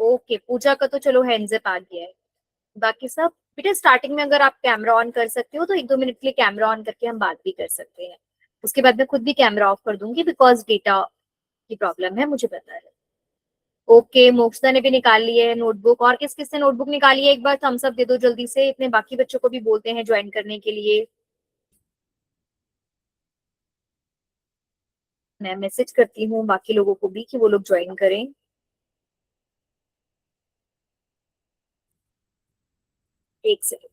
Okay, पूजा का तो चलो हैंड्स अप आ गया है। बाकी सब बेटा स्टार्टिंग में अगर आप कैमरा ऑन कर सकते हो तो 1-2 मिनट के लिए कैमरा ऑन करके हम बात भी कर सकते हैं। उसके बाद मैं खुद भी कैमरा ऑफ कर दूंगी बिकॉज डेटा की प्रॉब्लम है, मुझे पता है। ओके, मोक्षदा ने भी निकाल ली है नोटबुक। और किस किस ने नोटबुक निकाली है एक बार थम्स अप दे दो जल्दी से। इतने बाकी बच्चों को भी बोलते हैं ज्वाइन करने के लिए। मैं मैसेज करती हूँ बाकी लोगों को भी कि वो लोग ज्वाइन करें। एक second.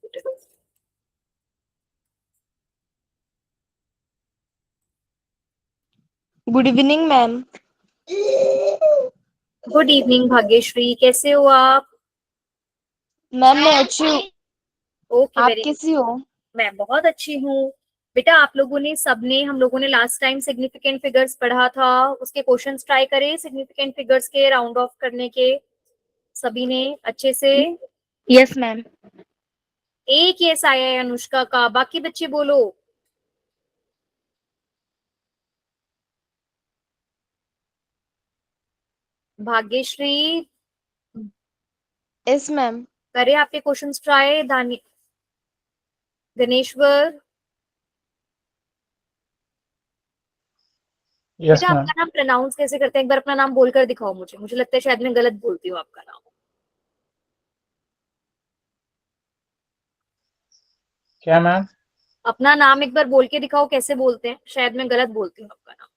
Good evening ma'am. Good evening Bhagyashree, कैसे हो आप? मैम मैं अच्छी हूँ, ओके, आप वेरी गुड। कैसी हो? मैं बहुत अच्छी हूँ। बेटा आप लोगों ने सबने, हम लोगों ने लास्ट टाइम सिग्निफिकेंट फिगर्स पढ़ा था, उसके क्वेश्चंस ट्राई करे सिग्निफिकेंट फिगर्स के राउंड ऑफ करने के सभी ने अच्छे से? Yes ma'am. एक यस आया है अनुष्का का, बाकी बच्चे बोलो। Bhagyashree yes ma'am. करे आपके क्वेश्चंस ट्राई। दानी, गणेश्वर यस बेटा मैम। आपका नाम प्रोनाउंस कैसे करते हैं? एक बार अपना नाम बोलकर दिखाओ मुझे, मुझे लगता है शायद मैं गलत बोलती हूँ आपका नाम। क्या मैम? अपना नाम एक बार बोल के दिखाओ कैसे बोलते हैं, शायद मैं गलत बोलती हूँ आपका नाम।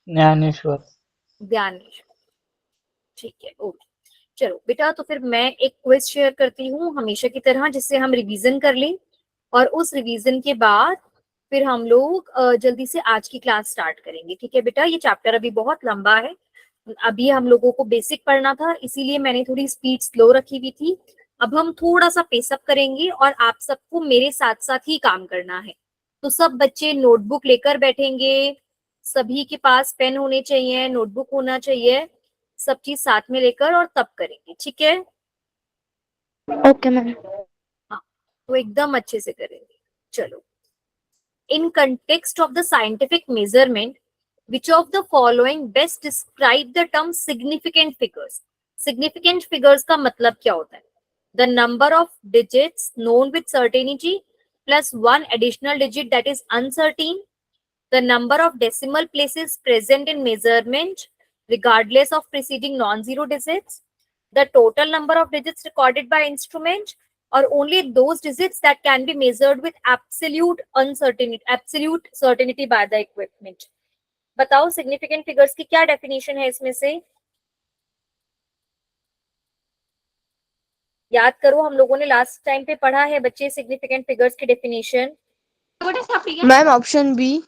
ज्ञानेश्वर। ज्ञानेश्वर, ठीक है, ओके। चलो बेटा, तो फिर मैं एक क्विज शेयर करती हूँ हमेशा की तरह, जिससे हम रिवीजन कर लें। और उस रिवीजन के बाद फिर हम लोग जल्दी से आज की क्लास स्टार्ट करेंगे। ठीक है बेटा, ये चैप्टर अभी बहुत लंबा है। अभी हम लोगों को बेसिक पढ़ना था, इसीलिए मैंने थोड़ी स्पीड स्लो रखी हुई थी। अब हम थोड़ा सा पेसअप करेंगे और आप सबको मेरे साथ साथ ही काम करना है। तो सब बच्चे नोटबुक लेकर बैठेंगे, सभी के पास पेन होने चाहिए, नोटबुक होना चाहिए, सब चीज साथ में लेकर और तब करेंगे। ठीक है? Okay ma'am. हाँ, तो एकदम अच्छे से करेंगे। चलो, इन context of the scientific measurement, which of the following best describe the term significant figures? Significant figures का मतलब क्या होता है? The number of digits known with certainty plus one additional digit that is uncertain, the number of decimal places present in measurement regardless of preceding non-zero digits, the total number of digits recorded by instrument, or only those digits that can be measured with absolute certainty by the equipment. बताओ significant figures की क्या definition है इसमें से? याद करो, हम लोगों ने लास्ट टाइम पे पढ़ा है बच्चे सिग्निफिकेंट फिगर्स की definition. Ma'am option B.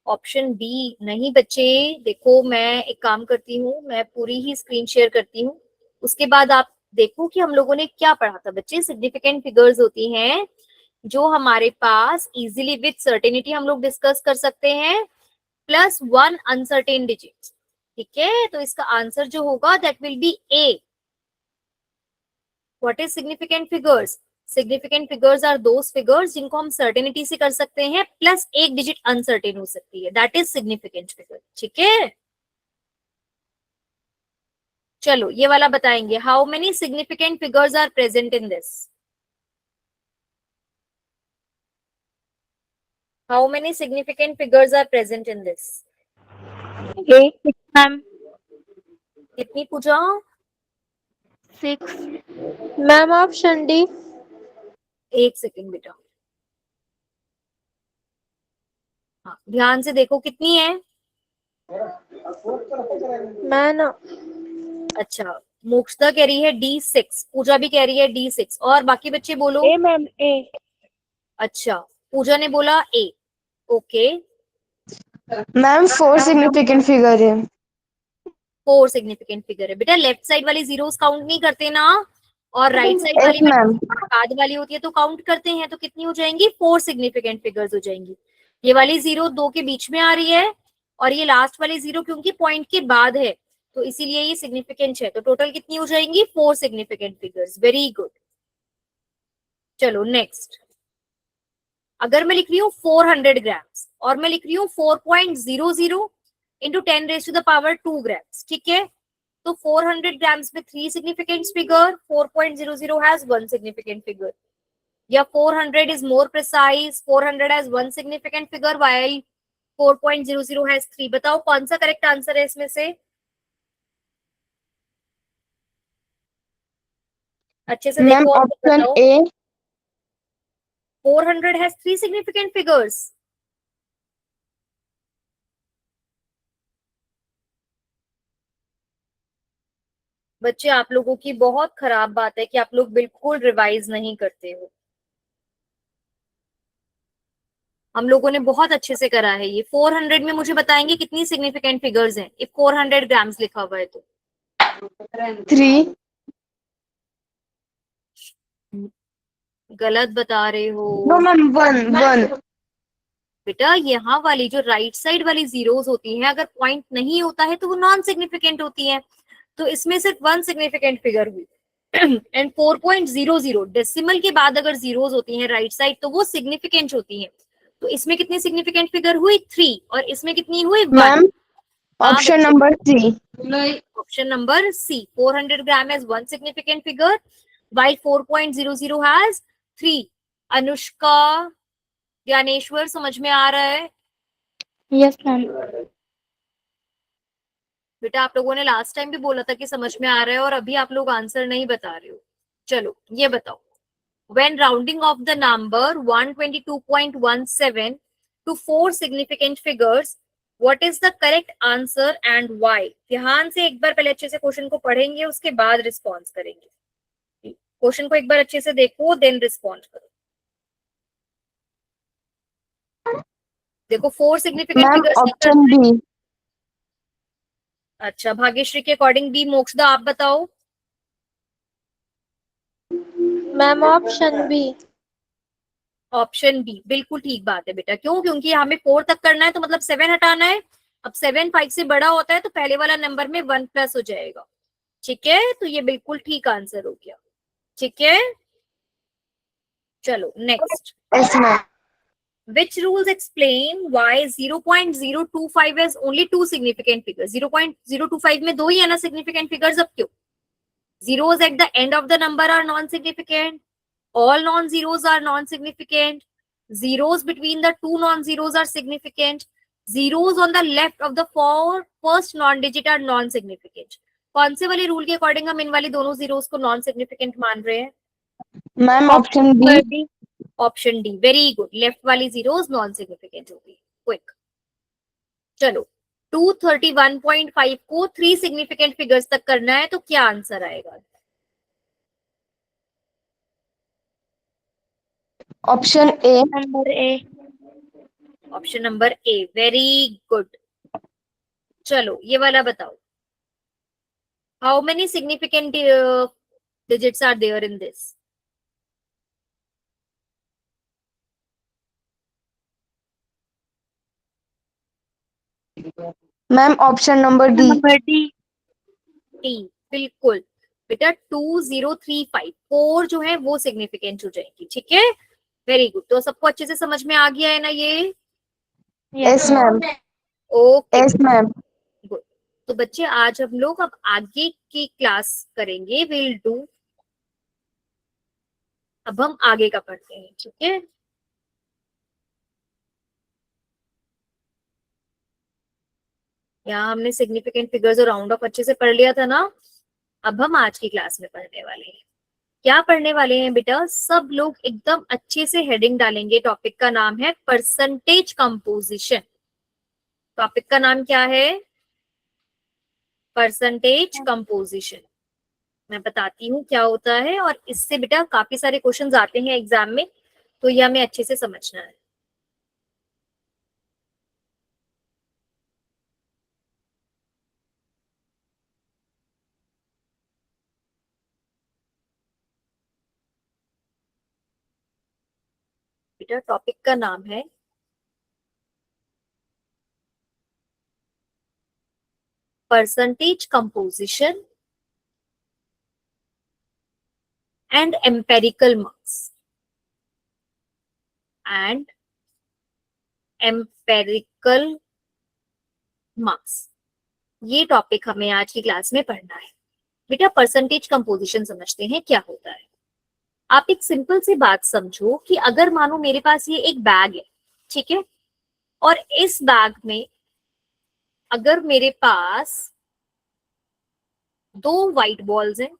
Option B नहीं बच्चे, देखो मैं एक काम करती हूँ, मैं पूरी ही स्क्रीन शेयर करती हूँ, उसके बाद आप देखो कि हम लोगों ने क्या पढ़ा था। बच्चे सिग्निफिकेंट फिगर्स होती हैं जो हमारे पास इजीली विद सर्टेनिटी हम लोग डिस्कस कर सकते हैं, प्लस वन अनसर्टेन डिजिट। ठीक है, तो इसका आंसर जो होगा that will be A. What is significant figures? Significant figures are those figures जिनको हम सर्टेनिटी से कर सकते हैं, प्लस एक डिजिट अनसर्टेन हो सकती है, दैट इज सिग्निफिकेंट फिगर। ठीक है, चलो ये वाला बताएंगे। How many significant figures are present in this? How many significant figures are present in this? Eight ma'am. कितनी पूजा? 6 मैम। Option D. एक सेकेंड बेटा, हाँ ध्यान से देखो कितनी है। मैम अच्छा, मोक्षदा कह रही है D6, पूजा भी कह रही है D6, और बाकी बच्चे बोलो। ए मैम ए। अच्छा, पूजा ने बोला ए। ओके, मैम 4 सिग्निफिकेंट फिगर है। 4 सिग्निफिकेंट फिगर है बेटा। लेफ्ट साइड वाली जीरोस काउंट नहीं करते ना, और राइट साइड यस वाली में मैम। बाद वाली होती है तो काउंट करते हैं। तो कितनी हो जाएंगी? 4 सिग्निफिकेंट फिगर्स हो जाएंगी। ये वाली जीरो 2 के बीच में आ रही है, और ये लास्ट वाली जीरो क्योंकि पॉइंट के बाद है तो इसीलिए ये सिग्निफिकेंट है। तो टोटल कितनी हो जाएंगी? 4 सिग्निफिकेंट फिगर्स। Very good. चलो नेक्स्ट, अगर मैं लिख रही हूँ 400 ग्राम्स और मैं लिख रही हूँ 4.00, into 10 raised to the power 2 grams. ठीक है, तो 400 grams में 3 significant figure, 4.00 has 1 significant figure. या 400 is more precise, 400 has 1 significant figure while 4.00 has 3. बताओ कौन सा करेक्ट आंसर है इसमें से? अच्छे से मैम देखो और ऑप्शन बताओ. ए. 400 has 3 significant figures. बच्चे आप लोगों की बहुत खराब बात है कि आप लोग बिल्कुल रिवाइज नहीं करते हो. हम लोगों ने बहुत अच्छे से करा है ये. 400 में मुझे बताएंगे कितनी सिग्निफिकेंट फिगर्स हैं? इफ 400 ग्राम्स लिखा हुआ है तो 3. गलत बता रहे हो नो मैम 1. बेटा. यहाँ वाली जो राइट साइड वाली जीरोस होती हैं, अगर पॉइंट नहीं होता है तो वो नॉन सिग्निफिकेंट होती हैं. तो इसमें सिर्फ 1 सिग्निफिकेंट फिगर हुई. एंड 4.00 डेसिमल के बाद अगर जीरोस होती हैं राइट साइड तो वो सिग्निफिकेंट होती हैं. तो इसमें कितनी सिग्निफिकेंट फिगर हुई? 3. और इसमें कितनी हुई? 1. Ma'am option number C. Option number C. 400 gram has 1 significant figure while 4.00 has 3. Anushka, Gyaneshwar, समझ में आ रहा है? Yes ma'am. बेटा आप लोगों ने लास्ट टाइम भी बोला था कि समझ में आ रहा है और अभी आप लोग आंसर नहीं बता रहे हो. चलो ये बताओ. When rounding off the number 122.17 to 4 significant figures, what is the correct answer and why? ध्यान से एक बार पहले अच्छे से क्वेश्चन को पढ़ेंगे, उसके बाद रिस्पॉन्स करेंगे. क्वेश्चन को एक बार अच्छे से देखो, देन रिस्पॉन्ड करो. देखो 4 significant ma'am figures. Option B. अच्छा, भाग्यश्री के अकॉर्डिंग बी. मोक्षदा आप बताओ. Ma'am option B. Option B बिल्कुल ठीक बात है बेटा. क्यों? क्योंकि हमें 4 तक करना है तो मतलब 7 हटाना है. अब 7 5 से बड़ा होता है तो पहले वाला नंबर में 1 प्लस हो जाएगा. ठीक है, तो ये बिल्कुल ठीक आंसर हो गया. ठीक है, चलो next. Yes ma'am. Which rules explain why 0.025 has only 2 significant figures? 0.025 में 2 ही है ना significant figures. अब क्यों? Zeros at the end of the number are non-significant. All non-zeros are non-significant. Zeros between the two non-zeros are significant. Zeros on the left of the first non-digit are non-significant. कौन से वाले rule के according हम इन वाली दोनों zeros को non significant मान रहे हैं? Ma'am option B. Option D. Very good. Left वाली जीरोस नॉन सिग्निफिकेंट होगी. क्विक. चलो 231.5 को 3 सिग्निफिकेंट फिगर्स तक करना है तो क्या आंसर आएगा? Option A. Number A. Option number A. Very good. चलो ये वाला बताओ. How many significant digits are there in this? Ma'am option number D. Number D. T. बिल्कुल बेटा. 2035 4 जो है वो सिग्निफिकेंट हो जाएगी. ठीक है, वेरी गुड. तो सबको अच्छे से समझ में आ गया है ना ये? Yes ma'am. Okay yes ma'am. Good. तो बच्चे आज हम लोग अब आगे की क्लास करेंगे. Will do. अब हम आगे का पढ़ते हैं. ठीक है, यहाँ हमने सिग्निफिकेंट फिगर्स और राउंड ऑफ अच्छे से पढ़ लिया था ना. अब हम आज की क्लास में पढ़ने वाले हैं. क्या पढ़ने वाले हैं बेटा? सब लोग एकदम अच्छे से हेडिंग डालेंगे. टॉपिक का नाम है परसेंटेज कंपोजिशन. टॉपिक का नाम क्या है? Percentage composition. मैं बताती हूँ क्या होता है और इससे बेटा काफी सारे क्वेश्चंस आते हैं एग्जाम में, तो ये हमें अच्छे से समझना है. बेटा टॉपिक का नाम है percentage composition and empirical marks. And empirical मास। ये टॉपिक हमें आज की क्लास में पढ़ना है। बेटा परसेंटेज कंपोजिशन समझते हैं क्या होता है। आप एक सिंपल सी बात समझो कि अगर मानो मेरे पास ये एक बैग है, ठीक है, और इस बैग में अगर मेरे पास 2 व्हाइट बॉल्स हैं,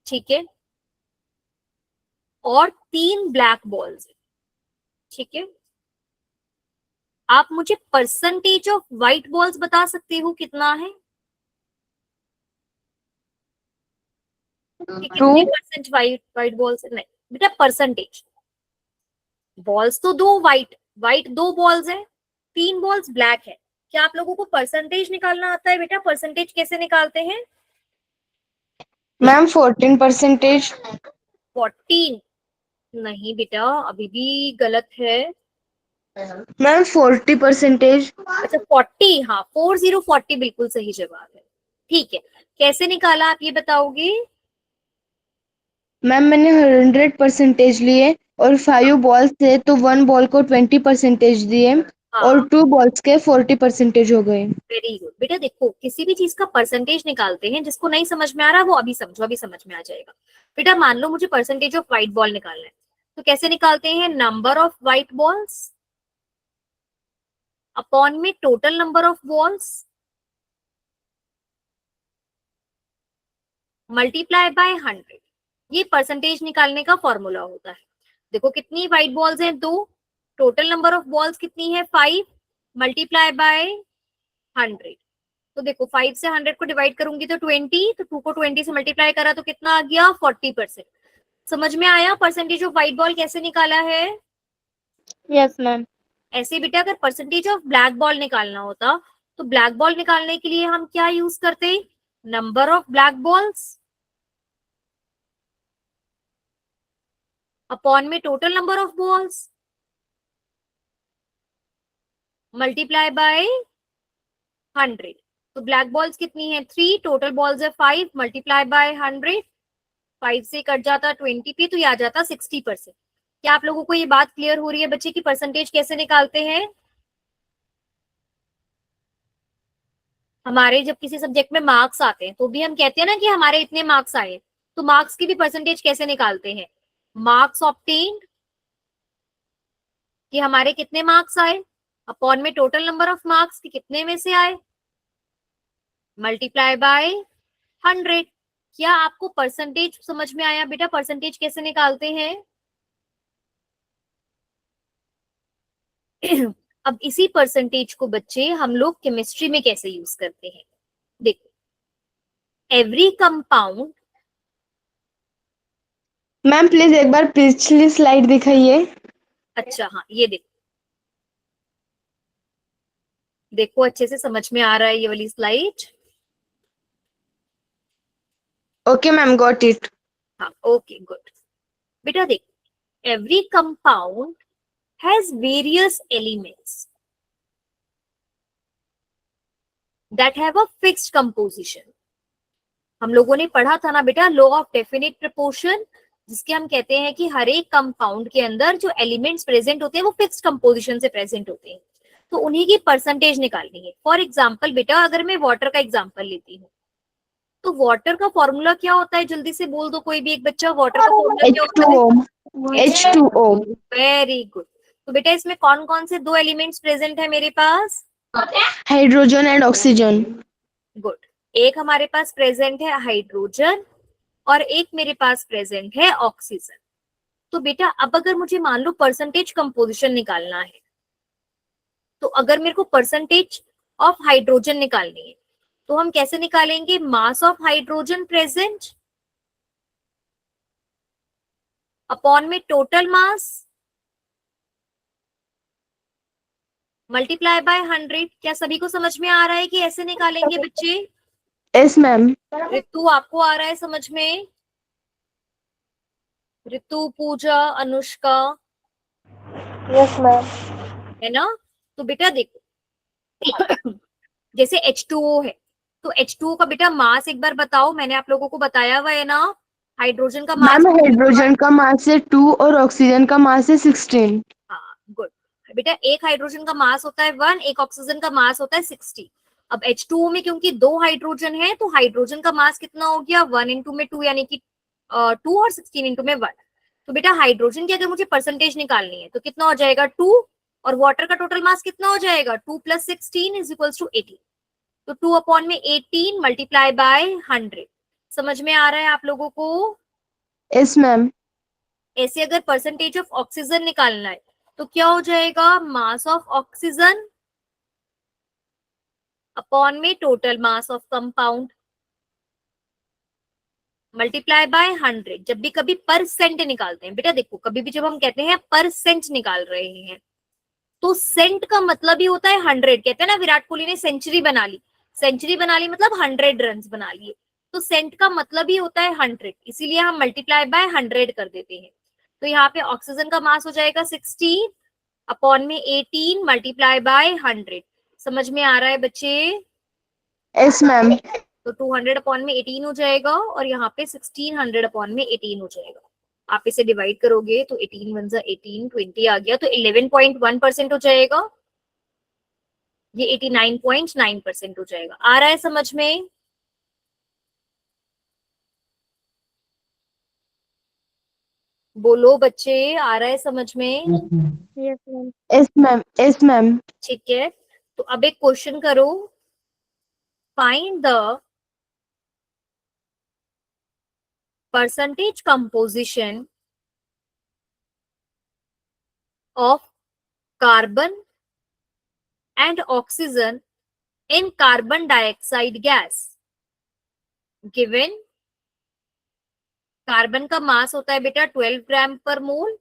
ठीक है, और 3 ब्लैक बॉल्स हैं, ठीक है, आप मुझे परसेंटेज ऑफ व्हाइट बॉल्स बता सकते हो कितना है कि टू। कितने परसेंट व्हाइट व्हाइट बॉल्स है? नहीं बेटा, परसेंटेज। बॉल्स तो 2 व्हाइट, व्हाइट 2 बॉल्स है, 3 बॉल्स ब्लैक है। क्या आप लोगों को परसेंटेज निकालना आता है? बेटा परसेंटेज कैसे निकालते हैं? मैम 14%। 14? नहीं बेटा, अभी भी गलत है। मैम 40%। अच्छा 40, हाँ 40 बिल्कुल सही जवाब है। ठीक है, कैसे निकाला आप ये बताओगे? मैम मैंने 100% लिए और 5 बॉल्स थे तो 1 बॉल को 20% दिए और हाँ 2 बॉल्स के 40% हो गए। Very good. बेटा देखो, किसी भी चीज का परसेंटेज निकालते हैं, जिसको नहीं समझ में आ रहा वो अभी समझो, अभी समझ में आ जाएगा। बेटा मान लो मुझे परसेंटेज ऑफ व्हाइट बॉल निकालना है, तो कैसे निकालते हैं? Number of white balls upon में total number of balls multiply by 100। ये परसेंटेज निकालने का फॉर्मूला होता है। देखो कितनी व्हाइट बॉल्स हैं? 2। टोटल नंबर ऑफ बॉल्स कितनी है? 5 मल्टीप्लाई बाय 100। तो देखो 5 से 100 को डिवाइड करूंगी तो 20, तो 2 को 20 से मल्टीप्लाई करा तो कितना आ गया? 40%। समझ में आया परसेंटेज ऑफ व्हाइट बॉल कैसे निकाला है? Yes ma'am. ऐसे बेटा अगर परसेंटेज ऑफ ब्लैक बॉल निकालना होता, तो ब्लैक बॉल निकालने के लिए हम क्या यूज करते? Number of black balls upon में total number of balls multiply by 100। तो ब्लैक बॉल्स कितनी है? 3, टोटल बॉल्स है 5 मल्टीप्लाई बाय 100। 5 से कट जाता 20 पे, तो ये आ जाता 60%। क्या आप लोगों को ये बात क्लियर हो रही है बच्चे की परसेंटेज कैसे निकालते हैं? हमारे जब किसी सब्जेक्ट में मार्क्स आते हैं तो भी हम कहते हैं ना कि हमारे इतने मार्क्स आए, तो मार्क्स की भी परसेंटेज कैसे निकालते हैं? मार्क्स ऑब्टेन्ड, कि हमारे कितने मार्क्स आए, अपॉन में टोटल नंबर ऑफ मार्क्स कि कितने में से आए, मल्टीप्लाई बाय 100। क्या आपको परसेंटेज समझ में आया बेटा? परसेंटेज कैसे निकालते हैं? अब इसी परसेंटेज को बच्चे हम लोग केमिस्ट्री में कैसे यूज करते हैं? देखो, एवरी कंपाउंड। मैम प्लीज एक बार पिछली स्लाइड दिखाइए। अच्छा हाँ, ये देखो, देखो अच्छे से समझ में आ रहा है ये वाली slide? Okay ma'am, got it. हाँ ओके गुड। बेटा देखो, every compound has various elements that have a fixed composition. हम लोगों ने पढ़ा था ना बेटा लॉ ऑफ डेफिनिट प्रोपोर्शन, जिसके हम कहते हैं कि हर एक कंपाउंड के अंदर जो एलिमेंट्स प्रेजेंट होते हैं वो फिक्स्ड कंपोजिशन से प्रेजेंट होते हैं, तो उन्हीं की परसेंटेज निकालनी है। फॉर एग्जाम्पल बेटा अगर मैं वाटर का एग्जाम्पल लेती हूँ, तो वाटर का फॉर्मूला क्या होता है? जल्दी से बोल दो कोई भी एक बच्चा, वाटर का फॉर्मूला क्या होता है? H2O। Very good. तो बेटा इसमें कौन कौन से 2 एलिमेंट्स प्रेजेंट है मेरे पास? Hydrogen and oxygen. गुड। एक हमारे पास प्रेजेंट है हाइड्रोजन और एक मेरे पास प्रेजेंट है ऑक्सीजन। तो बेटा अब अगर मुझे मान लो परसेंटेज कंपोजिशन निकालना है, तो अगर मेरे को परसेंटेज ऑफ हाइड्रोजन निकालनी है तो हम कैसे निकालेंगे? Mass of hydrogen present upon में टोटल मास मल्टीप्लाई बाय 100। क्या सभी को समझ में आ रहा है कि ऐसे निकालेंगे बच्चे? Yes ma'am. ऋतु आपको आ रहा है समझ में? ऋतु, पूजा, अनुष्का, यस मैम। है ना? तो बेटा देखो जैसे H2O है, तो H2O का बेटा मास एक बार बताओ, मैंने आप लोगों को बताया हुआ है ना, हाइड्रोजन का मास। मैम हाइड्रोजन का मास है 2 और ऑक्सीजन का मास है 16। हाँ गुड। बेटा एक हाइड्रोजन का मास होता है 1, एक ऑक्सीजन का मास होता है 60। अब H2O में क्योंकि 2 हाइड्रोजन है तो हाइड्रोजन का मास कितना हो गया 1 इंटू में 2 यानी कि 2 और 16 इंटू में 1। तो बेटा हाइड्रोजन की अगर मुझे परसेंटेज निकालनी है तो कितना हो जाएगा 2 और वाटर का टोटल मास कितना हो जाएगा 2 + 16 इज इक्वल्स टू 18। तो 2 अपॉन में 18 मल्टीप्लाई बाय 100। समझ में आ रहा है आप लोगों को? Yes ma'am. ऐसे अगर परसेंटेज ऑफ ऑक्सीजन निकालना है तो क्या हो जाएगा मास ऑफ ऑक्सीजन अपॉन में total mass of compound multiply by 100। जब भी कभी परसेंट निकालते हैं बेटा, देखो कभी भी जब हम कहते हैं परसेंट निकाल रहे हैं तो सेंट का मतलब ही होता है 100। कहते हैं ना विराट कोहली ने सेंचुरी बना ली, सेंचुरी बना ली मतलब 100 रन बना लिए। तो सेंट का मतलब ही होता है 100, इसीलिए हम मल्टीप्लाई बाय 100 कर देते हैं। तो यहाँ पे ऑक्सीजन का मास हो जाएगा 16 अपॉन में 18 मल्टीप्लाई बाय 100। समझ में आ रहा है बच्चे? Yes ma'am. तो 200 अपॉन में 18 हो जाएगा और यहाँ पे 1600 अपॉन में 18 हो जाएगा। आप इसे डिवाइड करोगे तो 18 वन 18, 20 आ गया तो 11.1% हो जाएगा। ये 89.9% हो जाएगा। आ रहा है समझ में? बोलो बच्चे, आ रहा है समझ में? Yes, ma'am. Yes ma'am. Yes ma'am. ठीक है, तो अब एक क्वेश्चन करो। Find the percentage composition of carbon and oxygen in carbon dioxide gas given. Carbon का मास होता है बेटा 12 ग्राम पर मोल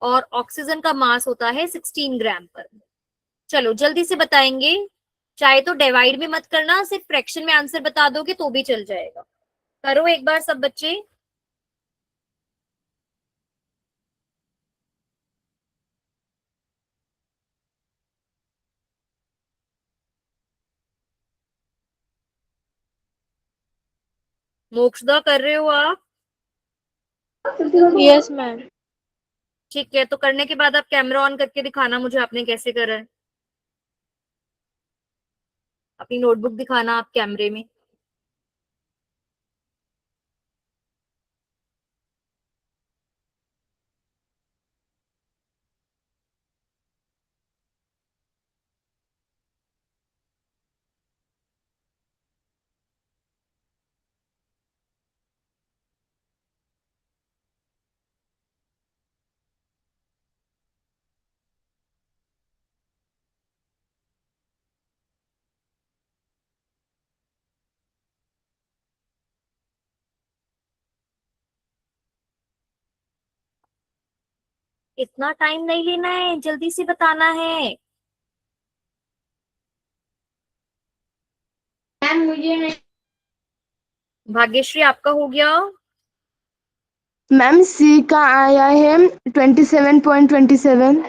और ऑक्सीजन का मास होता है 16 ग्राम पर मोल। चलो जल्दी से बताएंगे, चाहे तो डिवाइड भी मत करना, सिर्फ फ्रैक्शन में आंसर बता दोगे तो भी चल जाएगा। करो एक बार सब बच्चे। मोक्षदा कर रहे हो आप? Yes, ma'am. ठीक है, तो करने के बाद आप कैमरा ऑन करके दिखाना मुझे आपने कैसे करा है। अपनी नोटबुक दिखाना आप कैमरे में। इतना टाइम नहीं लेना है, जल्दी से बताना है। मैम मुझे नहीं। भाग्यश्री आपका हो गया? मैम सी का आया है 27.27।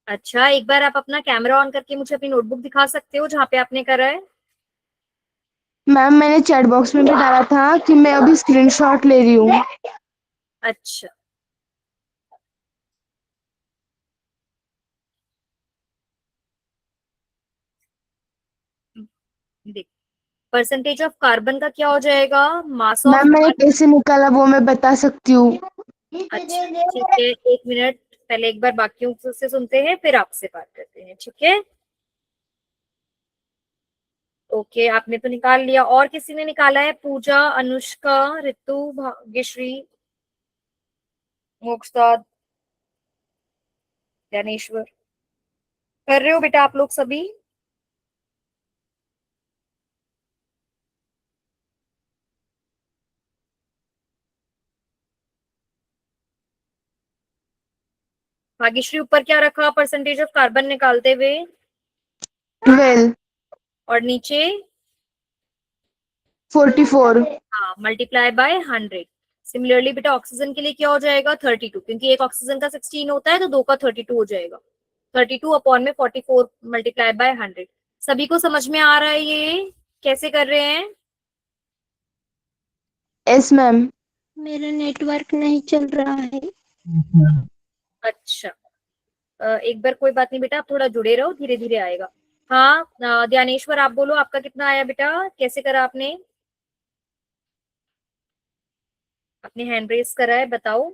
अच्छा, एक बार आप अपना कैमरा ऑन करके मुझे अपनी नोटबुक दिखा सकते हो जहाँ पे आपने करा है? मैम मैंने चैट बॉक्स में भी डाला था कि मैं अभी स्क्रीनशॉट ले रही हूँ। अच्छा, देख परसेंटेज ऑफ कार्बन का क्या हो जाएगा मास ऑफ। मैम मैंने कैसे निकाला वो मैं बता सकती हूँ। अच्छा ठीक है, 1 मिनट, पहले एक बार बाकियों से सुनते हैं फिर आपसे बात करते हैं, ठीक है? ओके, आपने तो निकाल लिया, और किसी ने निकाला है? पूजा, अनुष्का, ऋतु, भाग्यश्री, मोक्षदा, ज्ञानेश्वर, कर रहे हो बेटा आप लोग सभी? भाग्यश्री ऊपर क्या रखा परसेंटेज ऑफ कार्बन निकालते हुए? 12। और नीचे? 44। हाँ, मल्टीप्लाई बाय 100। सिमिलरली बेटा ऑक्सीजन के लिए क्या हो जाएगा 32, क्योंकि एक ऑक्सीजन का 16 होता है तो 2 का 32 हो जाएगा। 32 अपॉन में 44 मल्टीप्लाई बाय 100। सभी को समझ में आ रहा है ये कैसे कर रहे हैं? Yes ma'am. मेरा नेटवर्क नहीं चल रहा है। अच्छा, एक बार कोई बात नहीं बेटा, आप थोड़ा जुड़े रहो, धीरे धीरे आएगा। हाँ ध्यानेश्वर आप बोलो, आपका कितना आया बेटा, कैसे करा आपने? आपने हैंड रेस करा है, बताओ।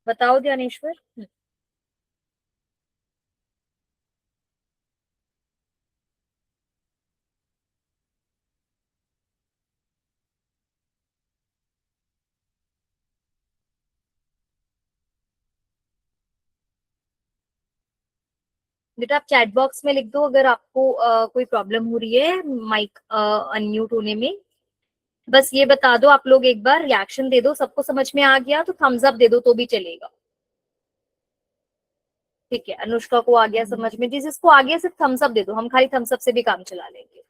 बताओ ध्यानेश्वर। बेटा आप चैट बॉक्स में लिख दो अगर आपको कोई प्रॉब्लम हो रही है माइक अनम्यूट होने में। बस ये बता दो आप लोग, एक बार रिएक्शन दे दो, सबको समझ में आ गया तो थम्स अप दे दो तो भी चलेगा। ठीक है, अनुष्का को आ गया समझ में, जिसको आ गया सिर्फ थम्स अप दे दो, हम खाली थम्स अप से भी काम चला लेंगे।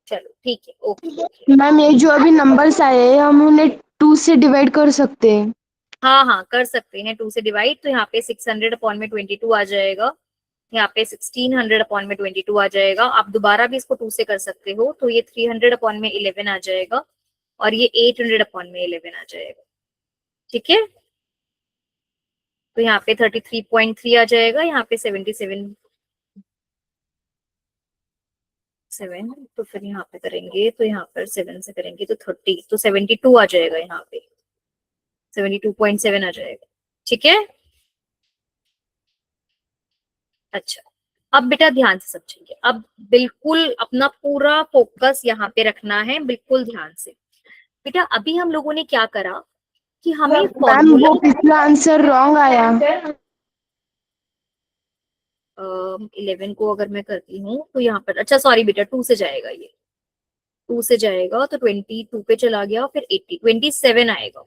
चलो ठीक है, ओके। मैम ये जो अभी नंबर्स आए हैं हम उन्हें 2 से डिवाइड कर सकते हैं। हाँ हाँ कर सकते हैं 2 से डिवाइड, तो यहाँ पे 600 अपॉन में 22 आ जाएगा, यहाँ पे 1600 अपॉन में 22 आ जाएगा। आप दोबारा भी इसको 2 से कर सकते हो, तो ये 300 अपॉन में 11 आ जाएगा, और ये 800 अपॉन में 11 आ जाएगा। ठीक है, तो यहाँ पे 33.3 आ जाएगा, यहाँ पे 77 7, तो फिर यहाँ पे करेंगे तो यहाँ पर 7 से करेंगे तो 30, तो 72 आ जाएगा, यहाँ पे 72.7 आ जाएगा। ठीक है, अच्छा अब बेटा ध्यान से समझेंगे, अब बिल्कुल अपना पूरा फोकस यहाँ पे रखना है, बिल्कुल ध्यान से। बेटा अभी हम लोगों ने क्या करा कि हमें मैम फॉर्मूला वो पिछला आंसर रॉन्ग आया। 11 को अगर मैं करती हूँ तो यहाँ पर, अच्छा सॉरी बेटा 2 से जाएगा, ये 2 से जाएगा तो 22 पे चला गया, फिर 80 27 आएगा।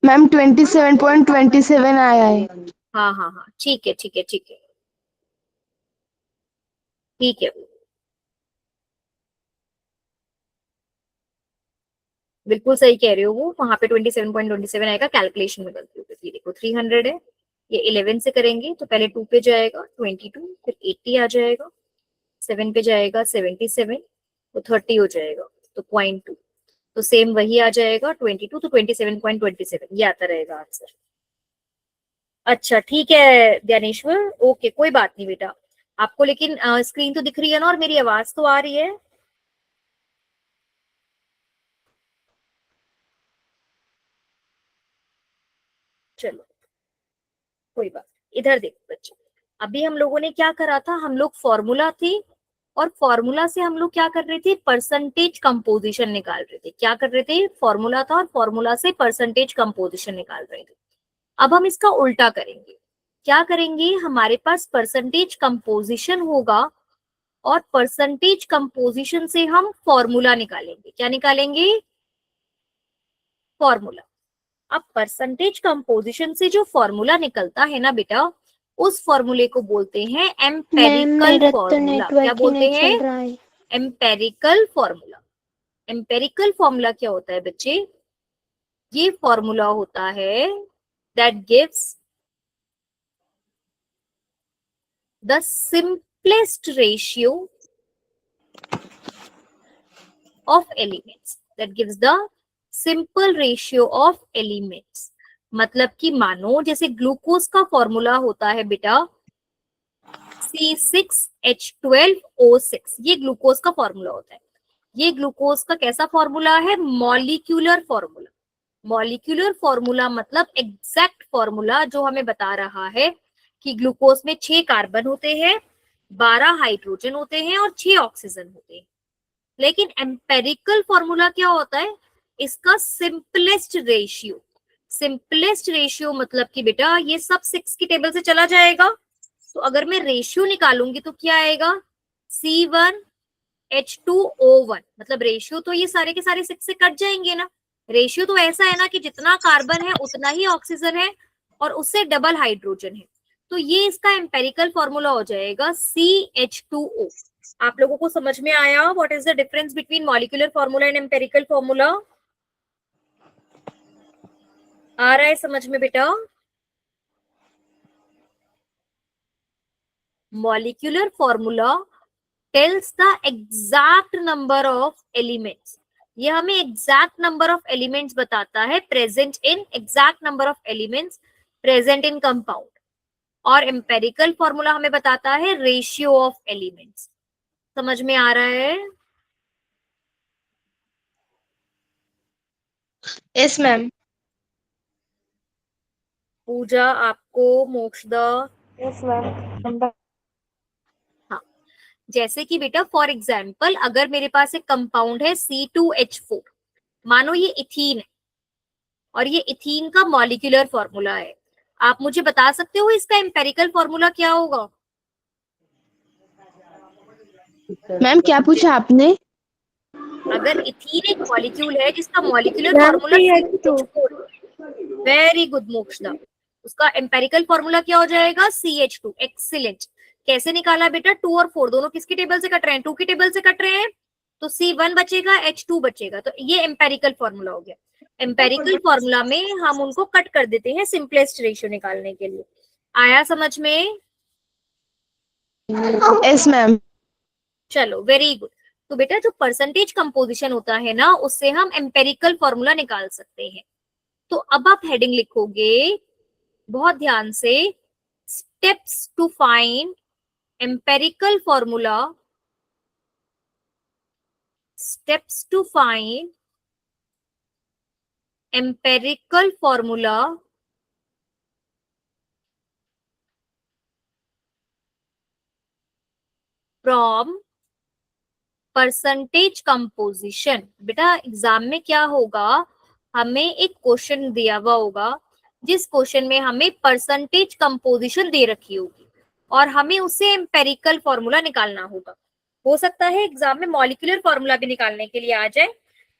मैम 27.27 आया है। हाँ हाँ हाँ ठीक है ठीक है ठीक है ठीक है, बिल्कुल सही कह रहे हो, वो वहां पे 27.27 आएगा, कैलकुलेशन में गलती हो गई। ये देखो 300 है, ये 11 से करेंगे तो पहले 2 पे जाएगा 22, फिर 80 आ जाएगा, 7 पे जाएगा 77, तो 30 हो जाएगा, तो 0.2, तो सेम वही आ जाएगा 22, तो 27.27 ये आता रहेगा आंसर। अच्छा ठीक है ज्ञानेश्वर, ओके कोई बात नहीं बेटा, आपको लेकिन स्क्रीन तो दिख रही है ना, और मेरी आवाज तो आ रही है? चलो कोई बात, इधर देखो बच्चे, अभी हम लोगों ने क्या करा था, हम लोग फॉर्मूला थी, और फॉर्मूला से हम लोग क्या कर रहे थे, परसेंटेज कंपोजिशन निकाल रहे थे। क्या कर रहे थे, फॉर्मूला था और फॉर्मूला से परसेंटेज कंपोजिशन निकाल रहे थे। अब हम इसका उल्टा करेंगे, क्या करेंगे, हमारे पास परसेंटेज कंपोजिशन होगा, और परसेंटेज कंपोजिशन से हम फॉर्मूला निकालेंगे। क्या निकालेंगे, फॉर्मूला। अब परसेंटेज कंपोजिशन से जो फॉर्मूला निकलता है ना बेटा, उस फॉर्मूले को बोलते हैं मैम एम्पेरिकल मेरा तो फॉर्मूला। क्या नेटवर्क ही बोलते नहीं हैं, चल रहा है। Empirical formula. एम्पेरिकल फॉर्मूला क्या होता है बच्चे, ये फॉर्मूला होता है that gives the simplest ratio of elements, that gives the simple ratio of elements. मतलब कि मानो जैसे ग्लूकोज का फॉर्मूला होता है बेटा C6H12O6, ये ग्लूकोज का फॉर्मूला होता है। ये ग्लूकोज का कैसा फॉर्मूला है, मॉलिक्यूलर फॉर्मूला। मॉलिक्यूलर फॉर्मूला मतलब एग्जैक्ट फॉर्मूला जो हमें बता रहा है कि ग्लूकोज में 6 कार्बन होते हैं, 12 हाइड्रोजन होते हैं और 6 ऑक्सीजन होते हैं। लेकिन एम्पेरिकल फॉर्मूला क्या होता है, इसका सिंपलेस्ट रेशियो। सिंपलेस्ट रेशियो मतलब कि बेटा ये सब 6 की टेबल से चला जाएगा, तो अगर मैं रेशियो निकालूंगी तो क्या आएगा, C1H2O1, मतलब रेशियो तो ये सारे के सारे 6 से कट जाएंगे ना। रेशियो तो ऐसा है ना कि जितना कार्बन है उतना ही ऑक्सीजन है, और उससे डबल हाइड्रोजन है, तो ये इसका एम्पेरिकल फॉर्मूला हो जाएगा CH2O। आप लोगों को समझ में आया what is the difference between molecular formula and empirical formula? आ रहा है समझ में बेटा? Molecular formula tells the exact number of elements, ये हमें एग्जैक्ट नंबर ऑफ एलिमेंट्स बताता है, present in exact number of elements present in compound. और एम्पेरिकल फॉर्मूला हमें बताता है रेशियो ऑफ एलिमेंट्स। समझ में आ रहा है? Yes ma'am. पूजा आपको, मोक्षदा? Yes ma'am. हाँ, जैसे कि बेटा फॉर एग्जाम्पल अगर मेरे पास एक कंपाउंड है C2H4, मानो ये इथीन है और ये इथीन का मॉलिक्यूलर फॉर्मूला है, आप मुझे बता सकते हो इसका एम्पेरिकल फॉर्मूला क्या होगा? मैम क्या पूछा आपने? अगर इथीन एक मॉलिक्यूल है जिसका molecular ma'am formula CH2। CH4, very good Mokshada, उसका एम्पेरिकल फॉर्मूला क्या हो जाएगा? CH2। एक्सीलेंट। कैसे निकाला बेटा? 2 और 4 दोनों किसकी टेबल से कट रहे हैं? 2 की टेबल से कट रहे हैं, तो C1 बचेगा, H2 बचेगा, तो ये एम्पेरिकल फॉर्मूला हो गया। एम्पेरिकल फॉर्मूला में हम उनको कट कर देते हैं सिंपलेस्ट रेशियो निकालने के लिए। आया समझ में? Yes ma'am. चलो वेरी गुड। तो बेटा जो परसेंटेज कंपोजिशन होता है ना, उससे हम एम्पेरिकल फॉर्मूला निकाल सकते हैं। तो अब आप हेडिंग लिखोगे बहुत ध्यान से, steps to find empirical formula, steps to find empirical formula from percentage composition. बेटा एग्जाम में क्या होगा, हमें एक क्वेश्चन दिया हुआ होगा जिस क्वेश्चन में हमें परसेंटेज कंपोजिशन दे रखी होगी और हमें उससे एम्पेरिकल फॉर्मूला निकालना होगा। हो सकता है एग्जाम में मॉलिक्यूलर फॉर्मूला भी निकालने के लिए आ जाए,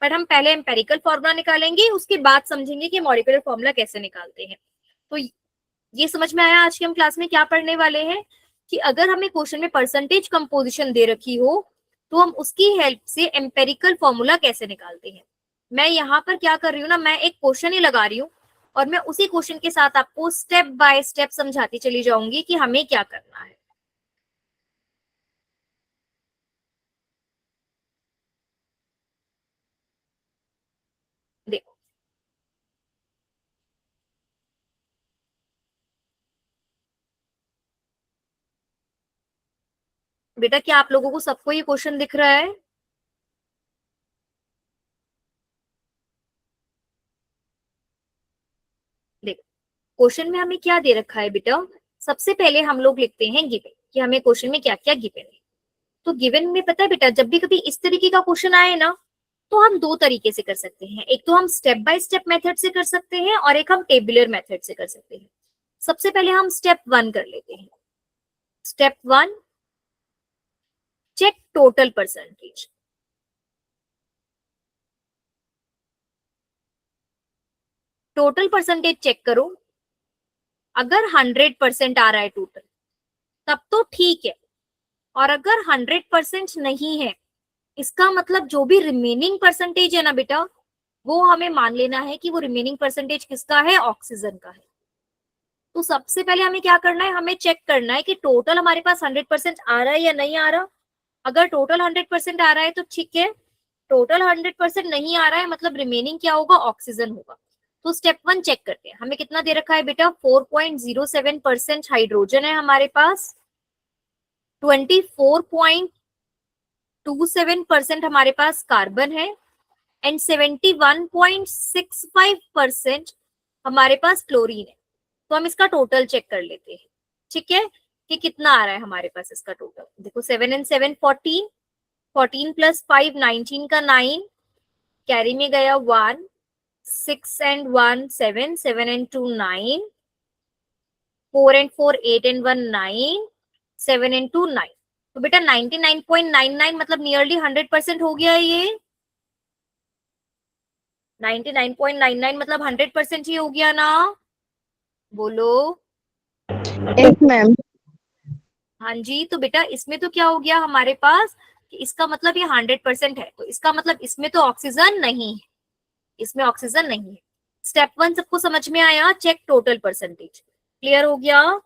बट हम पहले एम्पेरिकल फॉर्मूला निकालेंगे, उसके बाद समझेंगे कि मॉलिक्यूलर फॉर्मूला कैसे निकालते हैं। तो ये समझ में आया आज की हम क्लास में क्या पढ़ने वाले हैं, कि अगर हमें क्वेश्चन में परसेंटेज कंपोजिशन दे रखी हो तो हम उसकी हेल्प से एम्पेरिकल फॉर्मूला कैसे निकालते हैं। मैं यहाँ पर क्या कर रही हूँ ना, मैं एक क्वेश्चन ही लगा रही हूँ और मैं उसी क्वेश्चन के साथ आपको स्टेप बाय स्टेप समझाती चली जाऊंगी कि हमें क्या करना है। देखो बेटा, क्या आप लोगों को सबको ये क्वेश्चन दिख रहा है? देखो क्वेश्चन में हमें क्या दे रखा है बेटा, सबसे पहले हम लोग लिखते हैं गिवन, कि हमें क्वेश्चन में क्या क्या गिवन है। तो गिवन में पता है बेटा, जब भी कभी इस तरीके का क्वेश्चन आए ना, तो हम दो तरीके से कर सकते हैं, एक तो हम स्टेप बाय स्टेप मेथड से कर सकते हैं और एक हम टेबुलर मेथड से कर सकते हैं। सबसे पहले हम स्टेप 1 कर लेते हैं। Step 1, check total percentage. Total percentage check करो, अगर 100% आ रहा है टोटल तब तो ठीक है, और अगर 100% नहीं है, इसका मतलब जो भी रिमेनिंग परसेंटेज है ना बेटा, वो हमें मान लेना है कि वो रिमेनिंग परसेंटेज किसका है? ऑक्सीजन का है। तो सबसे पहले हमें क्या करना है, हमें चेक करना है कि टोटल हमारे पास 100% आ रहा है या नहीं आ रहा। अगर टोटल 100% आ रहा है तो ठीक है, टोटल 100% नहीं आ रहा है मतलब रिमेनिंग क्या होगा? ऑक्सीजन होगा। तो स्टेप 1 चेक करते हैं, हमें कितना दे रखा है बेटा? 4.07% हाइड्रोजन है हमारे पास, 24.27% हमारे पास कार्बन है एंड 71.65% हमारे पास क्लोरीन है। तो हम इसका टोटल चेक कर लेते हैं, ठीक है, कि कितना आ रहा है हमारे पास इसका टोटल। देखो 7 and 7 14, 14 + 5 19 का 9, कैरी में गया 1, 6 and 1 7, 7 and 2 9, 4 and 4 8 and 1 9, 7 and 2 9। तो बेटा 99.99 मतलब नियरली 100% हो गया ये। 99.99 मतलब 100% ही हो गया ना, बोलो। Yes ma'am. हाँ जी, तो बेटा इसमें तो क्या हो गया हमारे पास, कि इसका मतलब ये 100% है, तो इसका मतलब इसमें तो ऑक्सीजन नहीं है, इसमें ऑक्सीजन नहीं है। स्टेप 1 सबको समझ में आया? चेक टोटल परसेंटेज, क्लियर हो गया?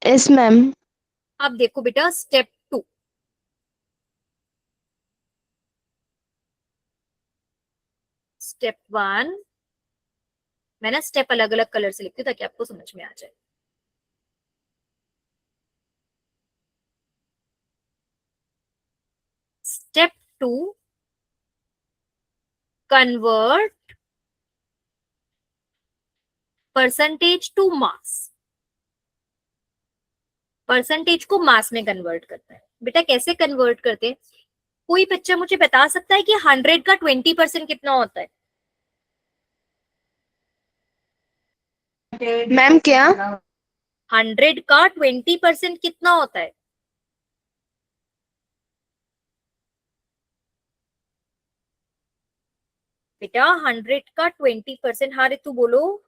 Yes ma'am. अब देखो बेटा स्टेप 2, स्टेप 1, मैं ना स्टेप अलग अलग कलर से लिखती हूँ ताकि आपको समझ में आ जाए। Step 2, convert percentage to mass. Percentage को मास में कन्वर्ट करता है। बेटा कैसे कन्वर्ट करते हैं? कोई बच्चा मुझे बता सकता है कि 100 का 20% कितना होता है? मैम क्या? 100 का 20% कितना होता है? बेटा 100 का 20%, हाँ ऋतु बोलो।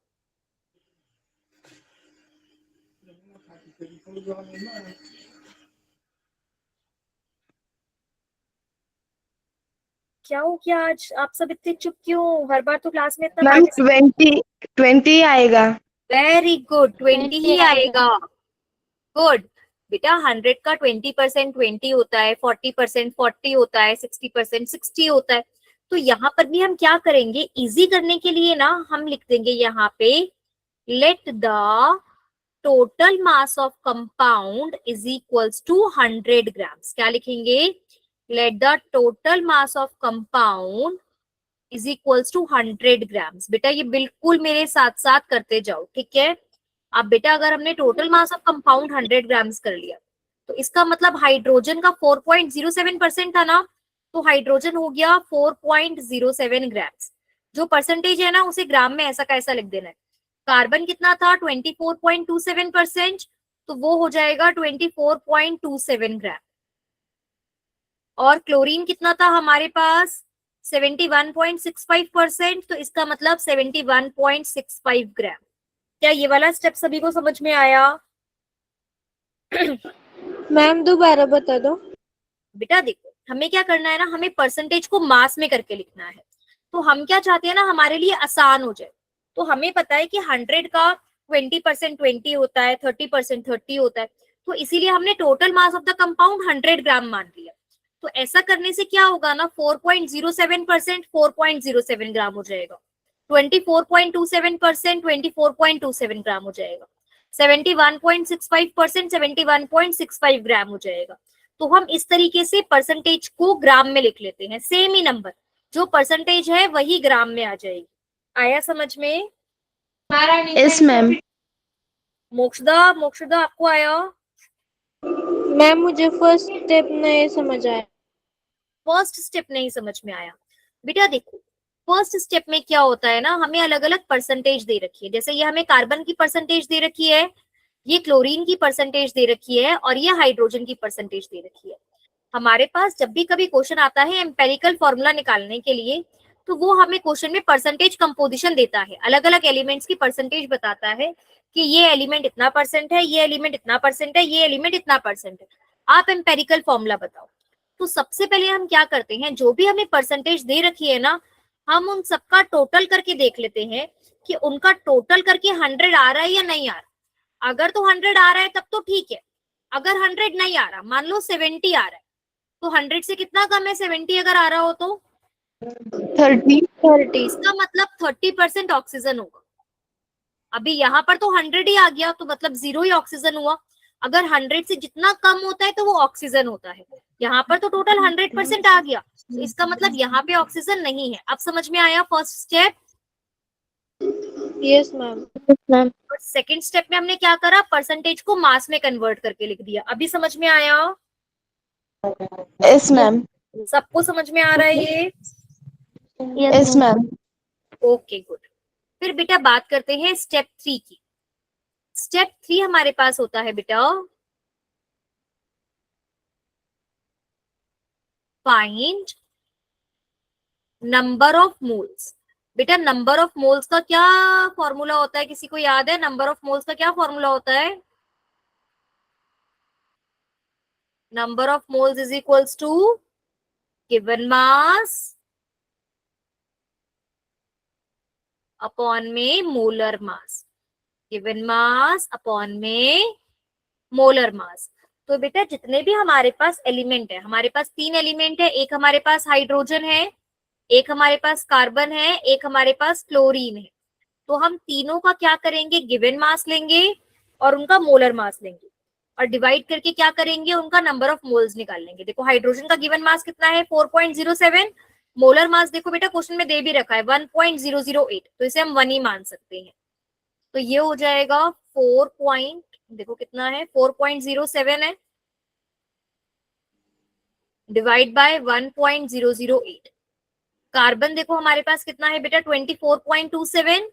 क्या हो गया आज आप सब इतने चुप क्यों? हर बार तो क्लास में इतना मैम 20 आएगा। वेरी गुड, 20 ही 20 आएगा। गुड बेटा, 100 का 20% 20 होता है, 40% 40 होता है, 60% 60 होता है। तो यहाँ पर भी हम क्या करेंगे, इजी करने के लिए ना हम लिख देंगे यहाँ पे let the total mass of compound is equals to 100 grams. क्या लिखेंगे? Let the total mass of compound is equals to 100 grams. बेटा ये बिल्कुल मेरे साथ साथ करते जाओ, ठीक है? अब बेटा अगर हमने total mass of compound 100 grams कर लिया तो इसका मतलब हाइड्रोजन का 4.07% था ना, तो हाइड्रोजन हो गया 4.07 ग्राम्स। जो परसेंटेज है ना उसे ग्राम में ऐसा का ऐसा लिख देना है। कार्बन कितना था? 24.27%, तो वो हो जाएगा 24.27 ग्राम। और क्लोरीन कितना था हमारे पास? 71.65%, तो इसका मतलब 71.65 ग्राम। क्या ये वाला स्टेप सभी को समझ में आया? मैम दोबारा बता दो। बेटा देखो हमें क्या करना है ना, हमें परसेंटेज को मास में करके लिखना है। तो हम क्या चाहते हैं ना, हमारे लिए आसान हो जाए। तो हमें पता है कि 100 का 20% 20 होता है, 30% 30 होता है, तो इसीलिए हमने total mass of the compound 100 ग्राम मान लिया। तो ऐसा करने से क्या होगा ना, 4.07% 4.07 ग्राम हो जाएगा, 24.27% 24.27 ग्राम हो जाएगा, 71.65% 71.65 ग्राम हो जाएगा। तो हम इस तरीके से परसेंटेज को ग्राम में लिख लेते हैं। सेम ही नंबर, जो परसेंटेज है वही ग्राम में आ जाएगी। आया समझ में? Yes ma'am. मोक्षदा आपको आया? मैम मुझे फर्स्ट स्टेप नहीं समझ आया। फर्स्ट स्टेप नहीं समझ में आया? बेटा देखो फर्स्ट स्टेप में क्या होता है ना, हमें अलग अलग परसेंटेज दे रखी है। जैसे ये हमें कार्बन की परसेंटेज दे रखी है, ये क्लोरीन की परसेंटेज दे रखी है, और ये हाइड्रोजन की परसेंटेज दे रखी है। हमारे पास जब भी कभी क्वेश्चन आता है एम्पेरिकल फॉर्मूला निकालने के लिए, तो वो हमें क्वेश्चन में परसेंटेज कंपोजिशन देता है, अलग अलग एलिमेंट्स की परसेंटेज बताता है कि ये एलिमेंट इतना परसेंट है, ये एलिमेंट इतना परसेंट है, ये एलिमेंट इतना परसेंट है। आप एम्पेरिकल फॉर्मूला बताओ। तो सबसे पहले हम क्या करते हैं, जो भी हमें परसेंटेज दे रखी है ना, हम उन सबका टोटल करके देख लेते हैं कि उनका टोटल करके 100 आ रहा है या नहीं आ रहा। अगर तो 100 आ रहा है तब तो ठीक है, अगर 100 नहीं आ रहा, मान लो 70 आ रहा है, तो 100 से कितना कम है? 70 अगर आ रहा हो तो 30। इसका मतलब 30% ऑक्सीजन होगा। अभी यहाँ पर तो 100 ही आ गया, तो मतलब 0 ही ऑक्सीजन हुआ। अगर 100 से जितना कम होता है तो वो ऑक्सीजन होता है। यहाँ पर तो टोटल 100% आ गया, तो इसका मतलब यहाँ पे ऑक्सीजन नहीं है। अब समझ में आया फर्स्ट स्टेप? Yes ma'am. और सेकेंड स्टेप में हमने क्या करा, परसेंटेज को मास में कन्वर्ट करके लिख दिया। अभी समझ में आया? Yes ma'am. सबको समझ में आ रहा है ये? Yes ma'am. Okay good. फिर बेटा बात करते हैं स्टेप 3 की। स्टेप 3 हमारे पास होता है बेटा फाइंड नंबर ऑफ मोल्स। बेटा नंबर ऑफ मोल्स का क्या फॉर्मूला होता है, किसी को याद है? नंबर ऑफ मोल्स का क्या फॉर्मूला होता है? Number of moles is equals to given mass upon में molar mass, given mass upon में मोलर मास। तो बेटा जितने भी हमारे पास एलिमेंट है, हमारे पास 3 एलिमेंट है, एक हमारे पास हाइड्रोजन है, एक हमारे पास कार्बन है, एक हमारे पास क्लोरीन है। तो हम तीनों का क्या करेंगे, गिवन मास लेंगे और उनका मोलर मास लेंगे और डिवाइड करके क्या करेंगे, उनका नंबर ऑफ मोल्स निकाल लेंगे। देखो हाइड्रोजन का गिवन मास कितना है 4.07, मोलर मास देखो बेटा क्वेश्चन में दे भी रखा है 1.008, तो इसे हम 1 ही मान सकते हैं। तो ये हो जाएगा देखो कितना है 4.07 है डिवाइड बाय 1.008। कार्बन देखो हमारे पास कितना है बेटा 24.27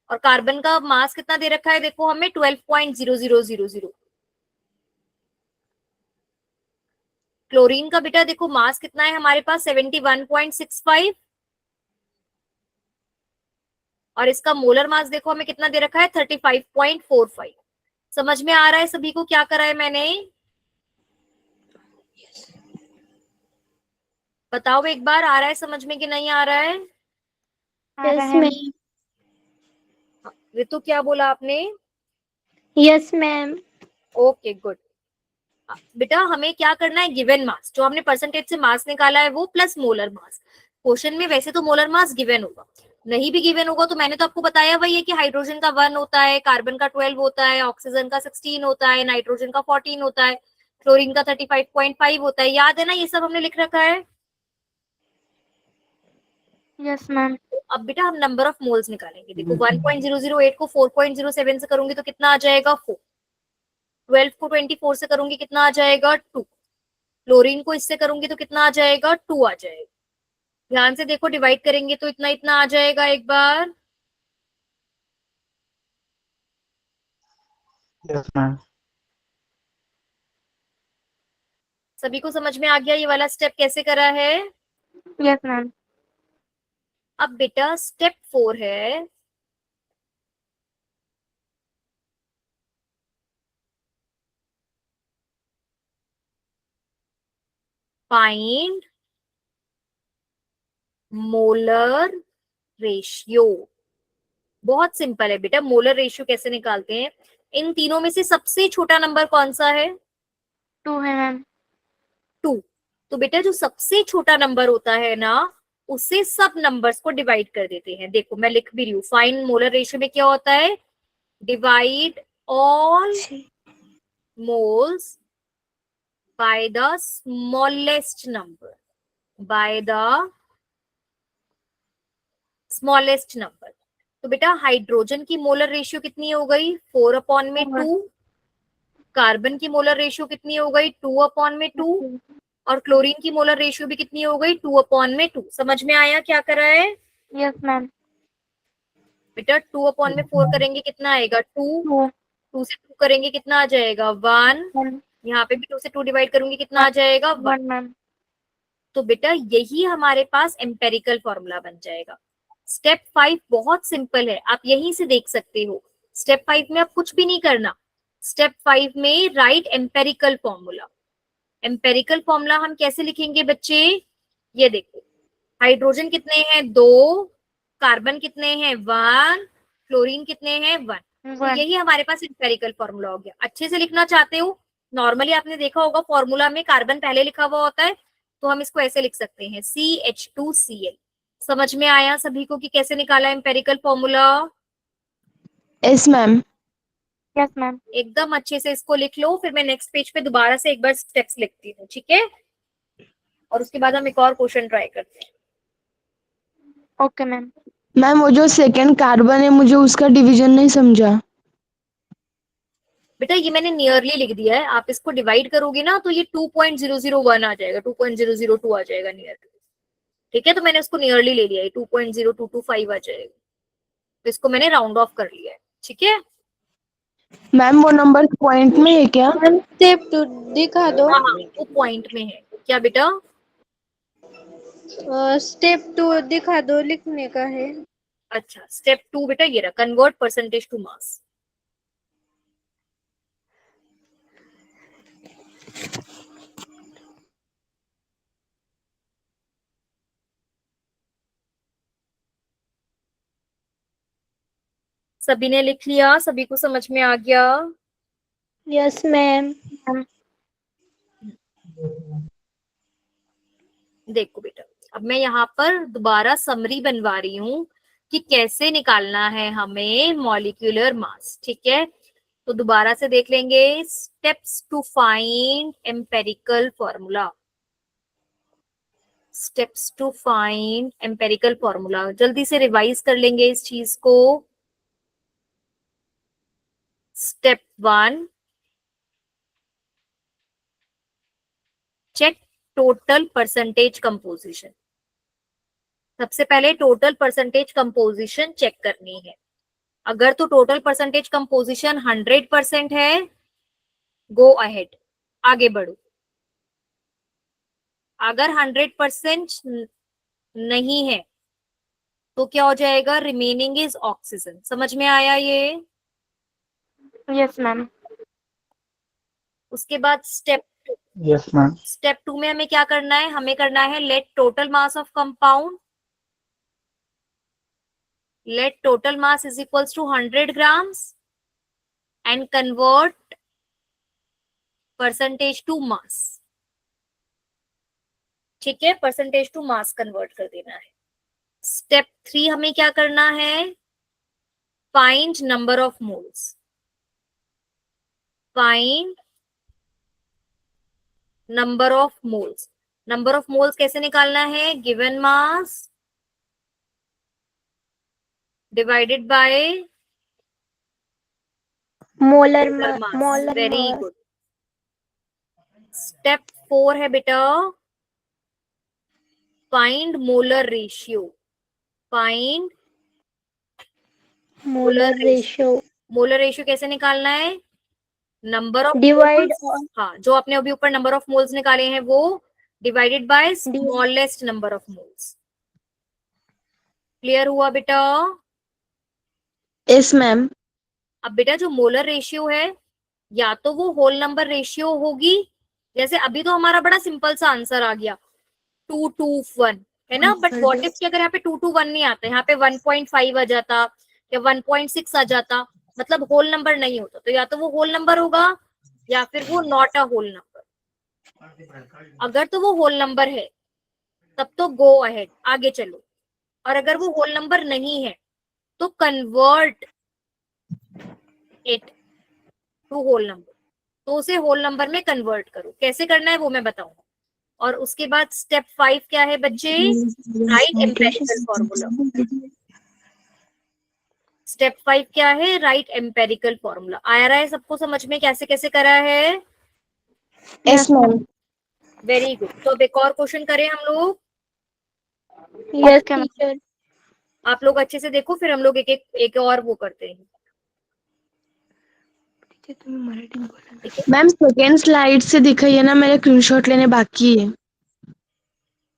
और कार्बन का मास कितना दे रखा है देखो हमें 12.0000। क्लोरीन का बेटा देखो मास कितना है हमारे पास 71.65 और इसका मोलर मास देखो हमें कितना दे रखा है 35.45। समझ में आ रहा है सभी को क्या करा है मैंने? बताओ एक बार, आ रहा है समझ में कि नहीं आ रहा है? Yes ma'am. ऋतु क्या बोला आपने? Yes ma'am. Okay good. बेटा हमें क्या करना है, गिवन मास जो हमने परसेंटेज से मास निकाला है वो प्लस मोलर मास। क्वेश्चन में वैसे तो मोलर मास गिवन होगा, नहीं भी गिवन होगा तो मैंने तो आपको बताया वही है कि हाइड्रोजन का 1 होता है, कार्बन का 12 होता है, ऑक्सीजन का 16 होता है, नाइट्रोजन का 14 होता है, क्लोरीन का 35.5 होता है। याद है ना, ये सब हमने लिख रखा है। Yes ma'am. अब बेटा हम नंबर ऑफ मोल्स निकालेंगे। देखो 1.008 को 4.07 से करूंगी तो कितना आ जाएगा 4, 12 को 24 से करूंगी कितना आ जाएगा 2, क्लोरीन को इससे करूंगी तो कितना आ जाएगा 2 आ जाएगा। ध्यान से देखो, डिवाइड करेंगे तो इतना इतना आ जाएगा एक बार। Yes, ma'am. सभी को समझ में आ गया ये वाला स्टेप कैसे करा है? Yes ma'am. अब बेटा स्टेप 4 है, फाइंड मोलर रेशियो। बहुत सिंपल है बेटा, मोलर रेशियो कैसे निकालते हैं? इन तीनों में से सबसे छोटा नंबर कौन सा है? 2 है मैम। 2। तो बेटा जो सबसे छोटा नंबर होता है ना, उससे सब नंबर्स को डिवाइड कर देते हैं। देखो मैं लिख भी रही हूँ, फाइंड मोलर रेशियो में क्या होता है, divide all moles by the smallest number, by the smallest number। तो बेटा हाइड्रोजन की मोलर रेशियो कितनी हो गई 4/2, कार्बन की मोलर रेशियो कितनी हो गई 2/2 और क्लोरीन की मोलर रेशियो भी कितनी हो गई 2/2। समझ में आया क्या करा है? Yes ma'am. बेटा 2/4 करेंगे कितना आएगा 2, 2 2 से 2 करेंगे कितना आ जाएगा 1, 1 यहाँ पे भी 2 से 2 डिवाइड करूंगी कितना आ जाएगा 1। 1 मैम। तो बेटा यही हमारे पास एम्पेरिकल फॉर्मूला बन जाएगा। स्टेप 5 बहुत सिंपल है, आप यहीं से देख सकते हो। स्टेप 5 में आप कुछ भी नहीं करना। स्टेप 5 में right empirical formula. Empirical formula हम कैसे लिखेंगे बच्चे? ये देखो, हाइड्रोजन कितने हैं 2, कार्बन कितने हैं 1, क्लोरीन कितने हैं 1। तो 1 यही हमारे पास एम्पेरिकल फॉर्मूला हो गया। अच्छे से लिखना चाहते हो, नॉर्मली आपने देखा होगा फॉर्मूला में कार्बन पहले लिखा हुआ होता है, तो हम इसको ऐसे लिख सकते हैं CH2Cl। समझ में आया सभी को कि कैसे निकाला empirical formula? Yes ma'am. Yes ma'am. एकदम अच्छे से इसको लिख लो, फिर मैं नेक्स्ट पेज पे दोबारा से एक बार स्टेप्स लिखती हूँ, ठीक है? और उसके बाद हम एक और क्वेश्चन ट्राई करते हैं। Okay ma'am. मैम वो जो सेकंड कार्बन है मुझे उसका डिवीजन नहीं समझा। बेटा ये मैंने नियरली लिख दिया है, आप इसको डिवाइड करोगे ना तो ये 2.001 आ जाएगा, 2.002 आ जाएगा नियरली। ठीक है, तो मैंने उसको नियरली ले लिया है, 2.0225 आ जाएगा, तो इसको मैंने राउंड ऑफ कर लिया है। ठीक है, मैम वो नंबर पॉइंट में है क्या? मैम स्टेप 2 दिखा दो। हाँ हाँ वो पॉइंट में है क्या बेटा? स्टेप 2 दिखा दो, लिखने का है। अच्छा स्टेप 2 बेटा ये रहा, कन्वर्ट परसेंटेज टू मास। सभी ने लिख लिया? सभी को समझ में आ गया? Yes ma'am. देखो बेटा, अब मैं यहाँ पर दोबारा समरी बनवा रही हूँ कि कैसे निकालना है हमें मॉलिक्यूलर मास। ठीक है, तो दोबारा से देख लेंगे। Steps to find empirical formula, steps to find empirical formula, जल्दी से रिवाइज कर लेंगे इस चीज को। Step 1, check total percentage composition. सबसे पहले टोटल परसेंटेज कंपोजिशन चेक करनी है। अगर तो टोटल परसेंटेज कंपोजिशन 100% है, गो अहेड, आगे बढ़ो। अगर 100% नहीं है तो क्या हो जाएगा, रिमेनिंग इज ऑक्सीजन। समझ में आया ये? Yes ma'am. उसके बाद स्टेप Yes, ma'am. स्टेप 2 में हमें क्या करना है, हमें करना है let total mass of compound, let total mass is equals to 100 grams and convert percentage to mass। ठीक है, परसेंटेज टू मास कन्वर्ट कर देना है। स्टेप 3 हमें क्या करना है, find number of moles. Find number of moles. Number of moles कैसे निकालना है, given mass divided by molar mass. Molar very good. Step 4 है बेटा, find molar ratio. Find molar ratio molar ratio कैसे निकालना है, नंबर ऑफ डिवाइड मोल्स, हाँ जो आपने अभी ऊपर नंबर ऑफ मोल्स निकाले हैं वो divided by smallest number of moles. Clear हुआ बेटा? Yes ma'am. अब बेटा जो मोलर रेशियो है, या तो वो होल नंबर रेशियो होगी, जैसे अभी तो हमारा बड़ा सिंपल सा आंसर आ गया 2:1 है ना, बट व्हाट इफ कि अगर यहाँ पे 2:1 नहीं आता, यहाँ पे 1.5 आ जाता या 1.6 आ जाता, मतलब होल नंबर नहीं होता, तो या तो वो होल नंबर होगा या फिर वो नॉट अ होल नंबर। अगर तो वो होल नंबर है तब तो गो अहेड, आगे चलो। और अगर वो होल नंबर नहीं है तो convert it to whole number, तो उसे होल नंबर में कन्वर्ट करो। कैसे करना है वो मैं बताऊंगा। और उसके बाद स्टेप 5 क्या है बच्चे, राइट एम्पेरिकल फॉर्मूला। स्टेप 5 क्या है, राइट एम्पेरिकल फॉर्मूला। आ रहा है सबको समझ में कैसे कैसे करा है? Yes ma'am. Very good. तो अब एक और क्वेश्चन करें हम लोग। Yes teacher. आप लोग अच्छे से देखो, फिर हम लोग एक और वो करते हैं। मैम सेकेंड स्लाइड से दिखाइए ना, मेरे स्क्रीनशॉट लेने बाकी है।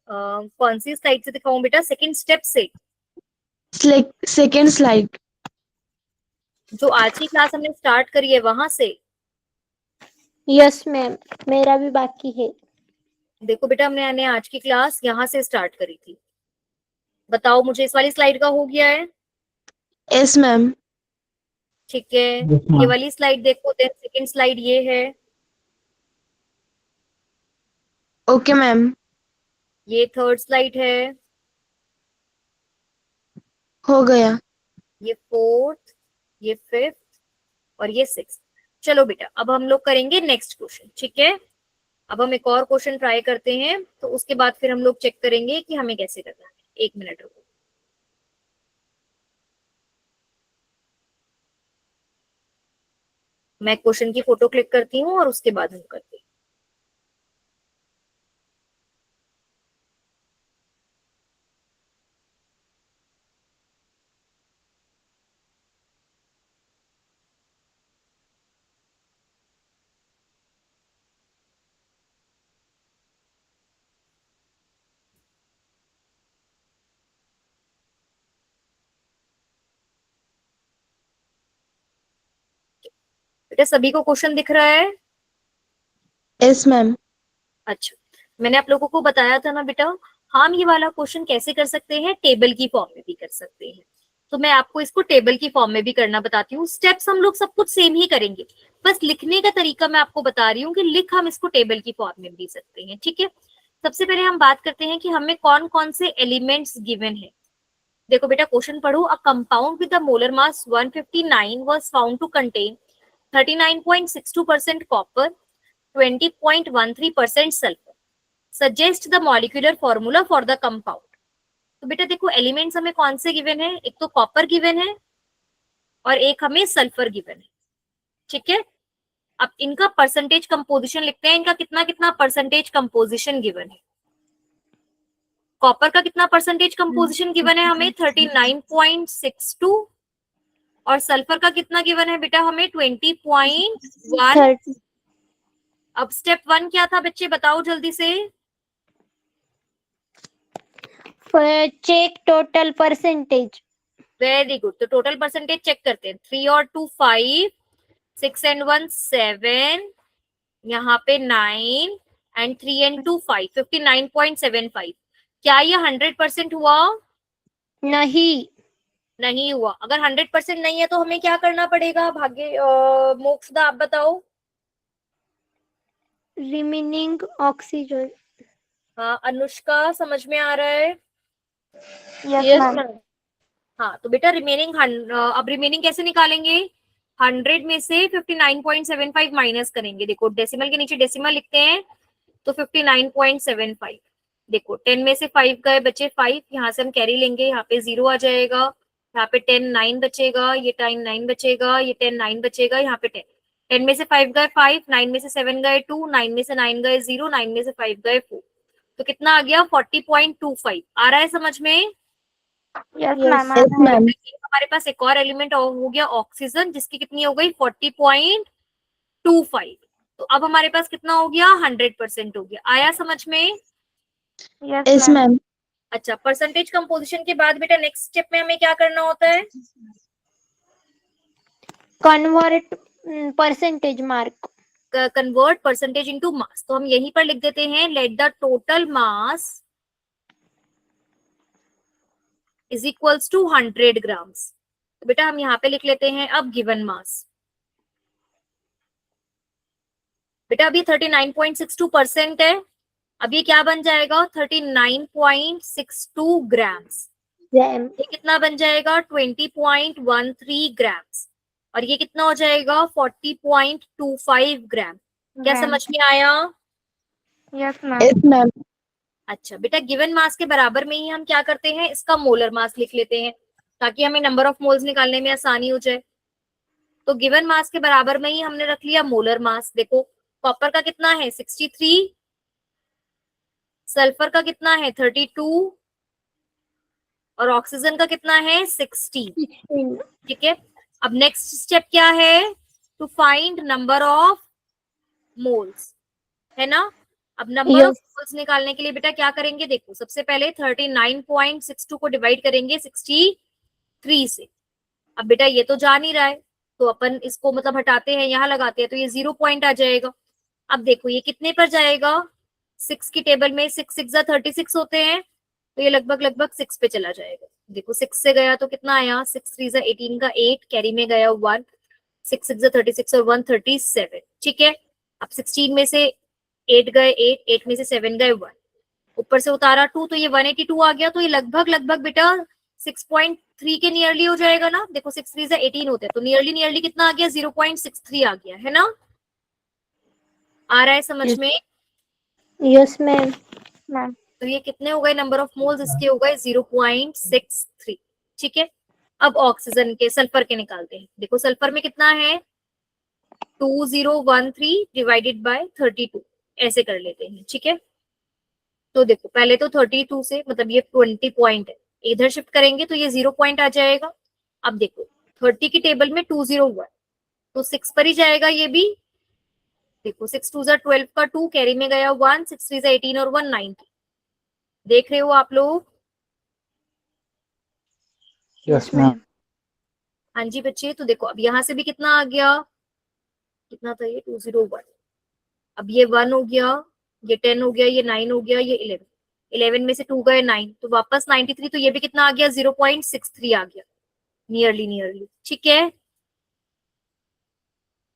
कौन सी स्लाइड से दिखाऊं बेटा, सेकंड स्टेप से? सेकेंड स्लाइड जो आज की क्लास हमने स्टार्ट करी है वहां से? यस मैम, मेरा भी बाकी है। देखो बेटा, हमने आज की क्लास यहाँ से स्टार्ट करी थी। बताओ मुझे, इस वाली स्लाइड का हो गया है? Yes ma'am. ठीक है, Yes, ये ma'am. वाली स्लाइड देखो, देन सेकंड स्लाइड ये है, ओके मैम। ये थर्ड स्लाइड है, हो गया। ये फोर्थ, ये फिफ्थ और ये सिक्स्थ। चलो बेटा, अब हम लोग करेंगे नेक्स्ट क्वेश्चन। ठीक है, अब हम एक और क्वेश्चन ट्राई करते हैं, तो उसके बाद फिर हम लोग चेक करेंगे कि हमें कैसे करना है। 1 मिनट रुको। मैं क्वेश्चन की फोटो क्लिक करती हूँ और उसके बाद हम करते हैं। बेटा सभी को क्वेश्चन दिख रहा है? Yes ma'am. अच्छा, मैंने आप लोगों को बताया था ना बेटा, हम ये वाला क्वेश्चन कैसे कर सकते हैं, टेबल की फॉर्म में भी कर सकते हैं। तो मैं आपको इसको टेबल की फॉर्म में भी करना बताती हूँ। स्टेप्स हम लोग सब कुछ सेम ही करेंगे, बस लिखने का तरीका मैं आपको बता रही हूँ कि लिख हम इसको टेबल की फॉर्म में भी सकते हैं। ठीक है, सबसे पहले हम बात करते हैं कि हमें कौन कौन से एलिमेंट्स गिवन है। देखो बेटा क्वेश्चन पढ़ो। A compound with the molar mass 159 was found to contain 39.62% copper, 20.13% sulphur. Suggest the molecular formula for the compound. तो बेटा देखो एलिमेंट्स हमें कौन से गिवन है, एक तो कॉपर गिवन है और एक हमें सल्फर गिवन है। ठीक है, अब इनका परसेंटेज कंपोजिशन लिखते हैं। इनका कितना कितना परसेंटेज कंपोजिशन गिवन है। कॉपर का कितना परसेंटेज कंपोजिशन गिवन है हमें 39.62 और सल्फर का कितना गिवन है बेटा हमें 20.1। 30 अब स्टेप 1 क्या था बच्चे बताओ जल्दी से। Check total percentage. Very good, तो टोटल परसेंटेज चेक करते हैं। 3 और 2 5, 6 and 1 7, यहाँ पे 9 एंड 3 and 2 5, 59.75। क्या ये 100% हुआ? नहीं, नहीं हुआ। अगर 100% नहीं है तो हमें क्या करना पड़ेगा भाग्य मोक्षदा आप बताओ। Remaining oxygen. हाँ अनुष्का समझ में आ रहा है? Yes ma'am. हाँ तो बेटा रिमेनिंग अब रिमेनिंग कैसे निकालेंगे? 100 में से 59.75 माइनस करेंगे। देखो डेसिमल के नीचे डेसिमल लिखते हैं तो 59.75। देखो 10 में से 5 गए, बचे 5, यहाँ से हम कैरी लेंगे, यहाँ पे 0 आ जाएगा, यहाँ पे 10 9 बचेगा, ये 10 9 बचेगा, ये 10 9 बचेगा, यहाँ पे 10। 10 में से 5 गए 5, 9 में से 7 गए 2, 9 में से 9 गए 0, 9 में से 5 गए 4। तो कितना आ गया 40.25। आ रहा है समझ में? Yes Yes, ma'am. ma'am. हमारे पास एक और एलिमेंट हो गया ऑक्सीजन, जिसकी कितनी हो गई 40.25। तो अब हमारे पास कितना हो गया 100% हो गया। आया समझ में? Yes, ma'am. अच्छा, परसेंटेज कंपोजिशन के बाद बेटा नेक्स्ट स्टेप में हमें क्या करना होता है? Convert percentage mark. Convert percentage into mass. तो हम यहीं पर लिख देते हैं let the total mass is equals to 100 grams. तो बेटा हम यहाँ पे लिख लेते हैं अब गिवन मास। बेटा अभी 39.62% है, अब ये क्या बन जाएगा 39.62 ग्राम्स। ये कितना बन जाएगा 20.13 ग्राम्स और ये कितना हो जाएगा 40.25 ग्राम। क्या समझ में आया? Yes ma'am. Yes, ma'am. अच्छा बेटा गिवन मास के बराबर में ही हम क्या करते हैं, इसका मोलर मास लिख लेते हैं ताकि हमें नंबर ऑफ मोल्स निकालने में आसानी हो जाए। तो गिवन मास के बराबर में ही हमने रख लिया मोलर मास। देखो कॉपर का कितना है 63, सल्फर का कितना है 32 और ऑक्सीजन का कितना है 16। ठीक है, अब नेक्स्ट स्टेप क्या है? To find number of moles, है ना। अब नंबर ऑफ मोल्स निकालने के लिए बेटा क्या करेंगे? देखो सबसे पहले 39.62 को डिवाइड करेंगे 63 से। अब बेटा ये तो जा नहीं रहा है तो अपन इसको मतलब हटाते हैं, यहाँ लगाते हैं तो ये 0 पॉइंट आ जाएगा। अब देखो ये कितने पर जाएगा? 6 की टेबल में 6 6 36 होते हैं तो ये लगभग लगभग 6 पे चला जाएगा। देखो 6 से गया तो कितना आया 6 3 18 का 8, कैरी में गया 1, 6 6 36 और 1 37। ठीक है, अब 16 में से 8 गए 8, 8 में से 7 गए 1, ऊपर से उतारा 2 तो ये 182 आ गया। तो ये लगभग लगभग बेटा 6.3 के नियरली हो जाएगा ना। देखो 6 3 18 होते हैं तो नियरली नियरली कितना आ गया 0.63 आ गया, है ना। आ रहा है समझ में? Yes ma'am. मैम तो ये कितने हो गए नंबर ऑफ मोल्स? इसके हो गए 0.63। ठीक है, अब ऑक्सीजन के सल्फर के निकालते हैं। देखो सल्फर में कितना है 2013 डिवाइडेड बाय 32, ऐसे कर लेते हैं। ठीक है, तो देखो पहले तो 32 से मतलब ये 20 पॉइंट है, इधर शिफ्ट करेंगे तो ये 0 पॉइंट आ जाएगा। अब देखो 30 की टेबल में 201 तो 6 पर ही जाएगा ये भी। देखो 6 2 12 का 2, कैरी में गया 1, 6 3 18 और 1 19। देख रहे हो आप लोग? Yes ma'am. हाँ जी बच्चे, तो देखो अब यहाँ से भी कितना आ गया, कितना था ये 201, अब ये 1 हो गया, ये 10 हो गया, ये 9 हो गया, ये 11, 11 में से 2 गए 9 तो वापस 93। तो ये भी कितना आ गया 0.63 आ गया, नियरली नियरली। ठीक है,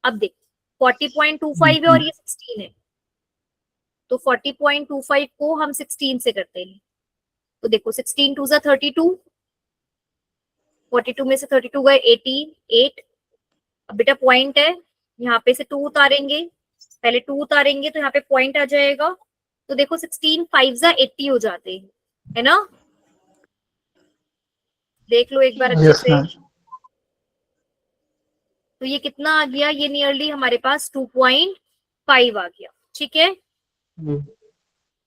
अब देखो 40.25 है और ये 16 है तो 40.25 को हम 16 से करते हैं। तो देखो 16 2 ज़ा 32, 42 में से 32 गए 18, 8। अब बेटा पॉइंट है, यहाँ पे से 2 उतारेंगे, पहले 2 उतारेंगे तो यहाँ पे पॉइंट आ जाएगा। तो देखो 16 5 ज़ा 80 हो जाते हैं, है ना? देख लो एक बार अच्छे Yes, से। ma'am. तो ये कितना आ गया? ये नियरली हमारे पास 2.5 आ गया। ठीक है, जी.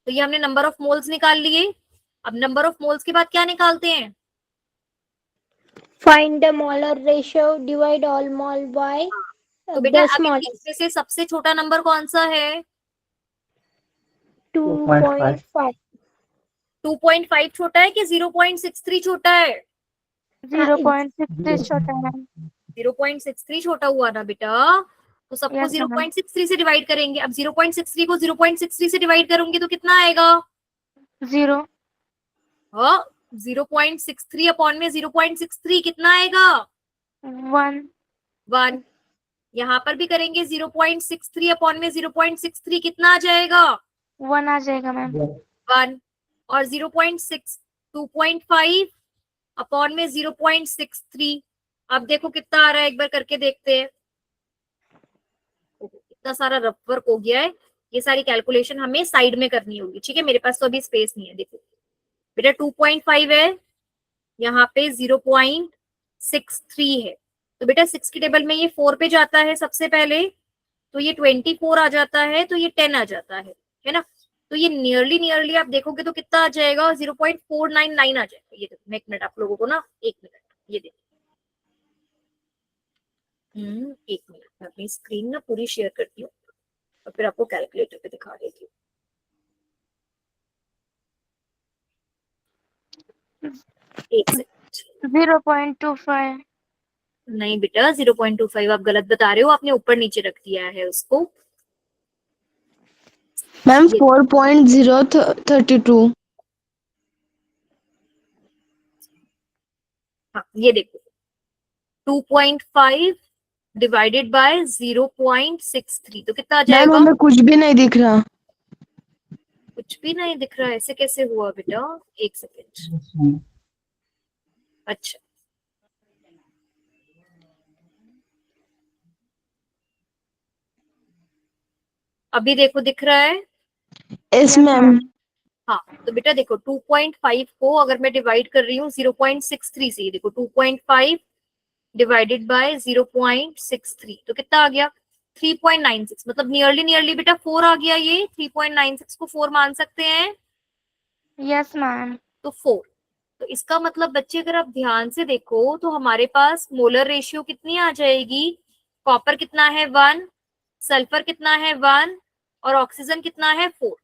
तो ये हमने नंबर ऑफ मोल्स निकाल लिए। अब नंबर ऑफ मोल्स के बाद क्या निकालते हैं? Find the molar ratio. Divide all mole by तो बेटा the अभी smallest. इसमें से सबसे छोटा नंबर कौन सा है? 2.5. 2.5. 2.5 छोटा है कि 0.63 छोटा है? 0.63 छोटा है। 0.63 छोटा हुआ ना बेटा, तो सबको Yes, ma'am. 0.63 से डिवाइड करेंगे। अब 0.63 को 0.63 से डिवाइड करूंगी तो कितना आएगा? 0. हाँ, 0.63 अपॉन में 0.63 कितना आएगा? 1. 1। यहाँ पर भी करेंगे 0.63 अपॉन में 0.63 कितना आ जाएगा? 1 आ जाएगा मैम। 1। और 0.6 2.5 अपॉन में 0.63, अब देखो कितना आ रहा है, एक बार करके देखते हैं। इतना सारा रफ वर्क हो गया है, ये सारी कैलकुलेशन हमें साइड में करनी होगी। ठीक है, मेरे पास तो अभी स्पेस नहीं है। देखो बेटा 2.5 है, यहाँ पे 0.63 है, तो बेटा 6 की टेबल में ये 4 पे जाता है सबसे पहले, तो ये 24 आ जाता है, तो ये 10 आ जाता है ना? तो ये नियरली आप देखोगे तो कितना आ जाएगा? 0.499 आ जाएगा। ये देखो, मैं एक मिनट आप लोगों को ना, एक मिनट ये देखो, एक मिनट मैं अपनी स्क्रीन ना पूरी शेयर करती हूँ और फिर आपको कैलकुलेटर पे दिखा देती हूँ। एक सेकंड। 0.25. नहीं बेटा 0.25 आप गलत बता रहे हो, आपने ऊपर नीचे रख दिया है उसको। मैम ये 4.032। हाँ, ये देखो 2.5 डिवाइडेड बाय 0.63 तो कितना आ मैम जाएगा? हमें कुछ भी नहीं दिख रहा। कुछ भी नहीं दिख रहा है? ऐसे कैसे हुआ बेटा? एक सेकेंड। Yes, ma'am. अच्छा, अभी देखो दिख रहा है? Yes Yes, ma'am. ma'am. हाँ, तो बेटा देखो 2.5 को अगर मैं डिवाइड कर रही हूँ 0.63 से, देखो 2.5 डिवाइडेड बाय 0.63 तो कितना आ गया? 3.96, मतलब नियरली बेटा 4 आ गया। ये 3.96 को 4 मान सकते हैं, Yes, ma'am. तो 4। तो इसका मतलब बच्चे अगर आप ध्यान से देखो तो हमारे पास मोलर रेशियो कितनी आ जाएगी? कॉपर कितना है? 1। सल्फर कितना है? 1। और ऑक्सीजन कितना है? 4।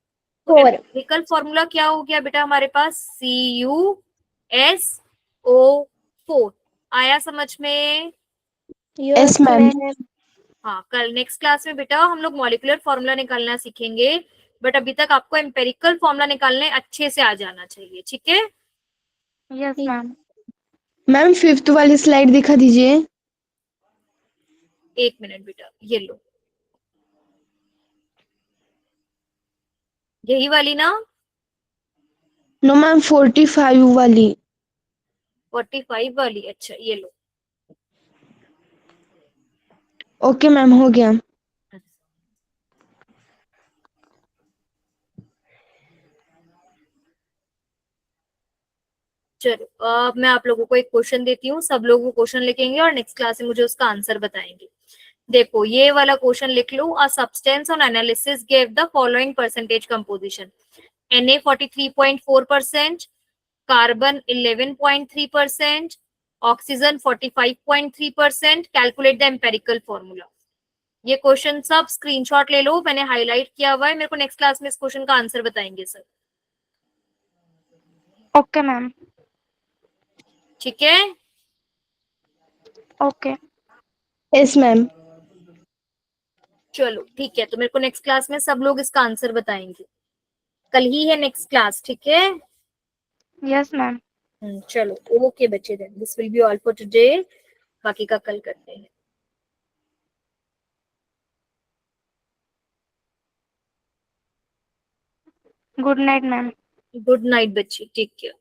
तो 4. एम्पिरिकल फॉर्मूला क्या हो गया बेटा हमारे पास? CuSO4। आया समझ में? Yes, Yes, ma'am. ma'am. हाँ, कल नेक्स्ट क्लास में बेटा हम लोग मॉलिक्यूलर फॉर्मूला निकालना सीखेंगे, बट अभी तक आपको एम्पेरिकल फॉर्मूला निकालने अच्छे से आ जाना चाहिए। ठीक है, Yes, ma'am. मैम 5th वाली स्लाइड दिखा दीजिए। एक मिनट बेटा, ये लो, यही वाली ना? नो मैम 45 वाली। 45 वाली? अच्छा ये लो। ओके मैम, हो गया। चलो अब मैं आप लोगों को एक क्वेश्चन देती हूँ, सब लोग वो क्वेश्चन लिखेंगे और नेक्स्ट क्लास में मुझे उसका आंसर बताएंगे। देखो ये वाला क्वेश्चन लिख लो। A substance on analysis give the following percentage composition: Na 43.4%, carbon 11.3%, oxygen 45.3%। Calculate the empirical formula. ये क्वेश्चन सब स्क्रीनशॉट ले लो, मैंने हाईलाइट किया हुआ है। मेरे को नेक्स्ट क्लास में इस क्वेश्चन का आंसर बताएंगे सर। Okay, ma'am. ठीक है, Okay. Yes ma'am. चलो ठीक है, तो मेरे को नेक्स्ट क्लास में सब लोग इसका आंसर बताएंगे। कल ही है नेक्स्ट क्लास, ठीक है? Yes, ma'am. चलो ओके बच्चे, then this will be all for today, बाकी का कल करते हैं। Good night ma'am. Good night बच्ची, टेक केयर।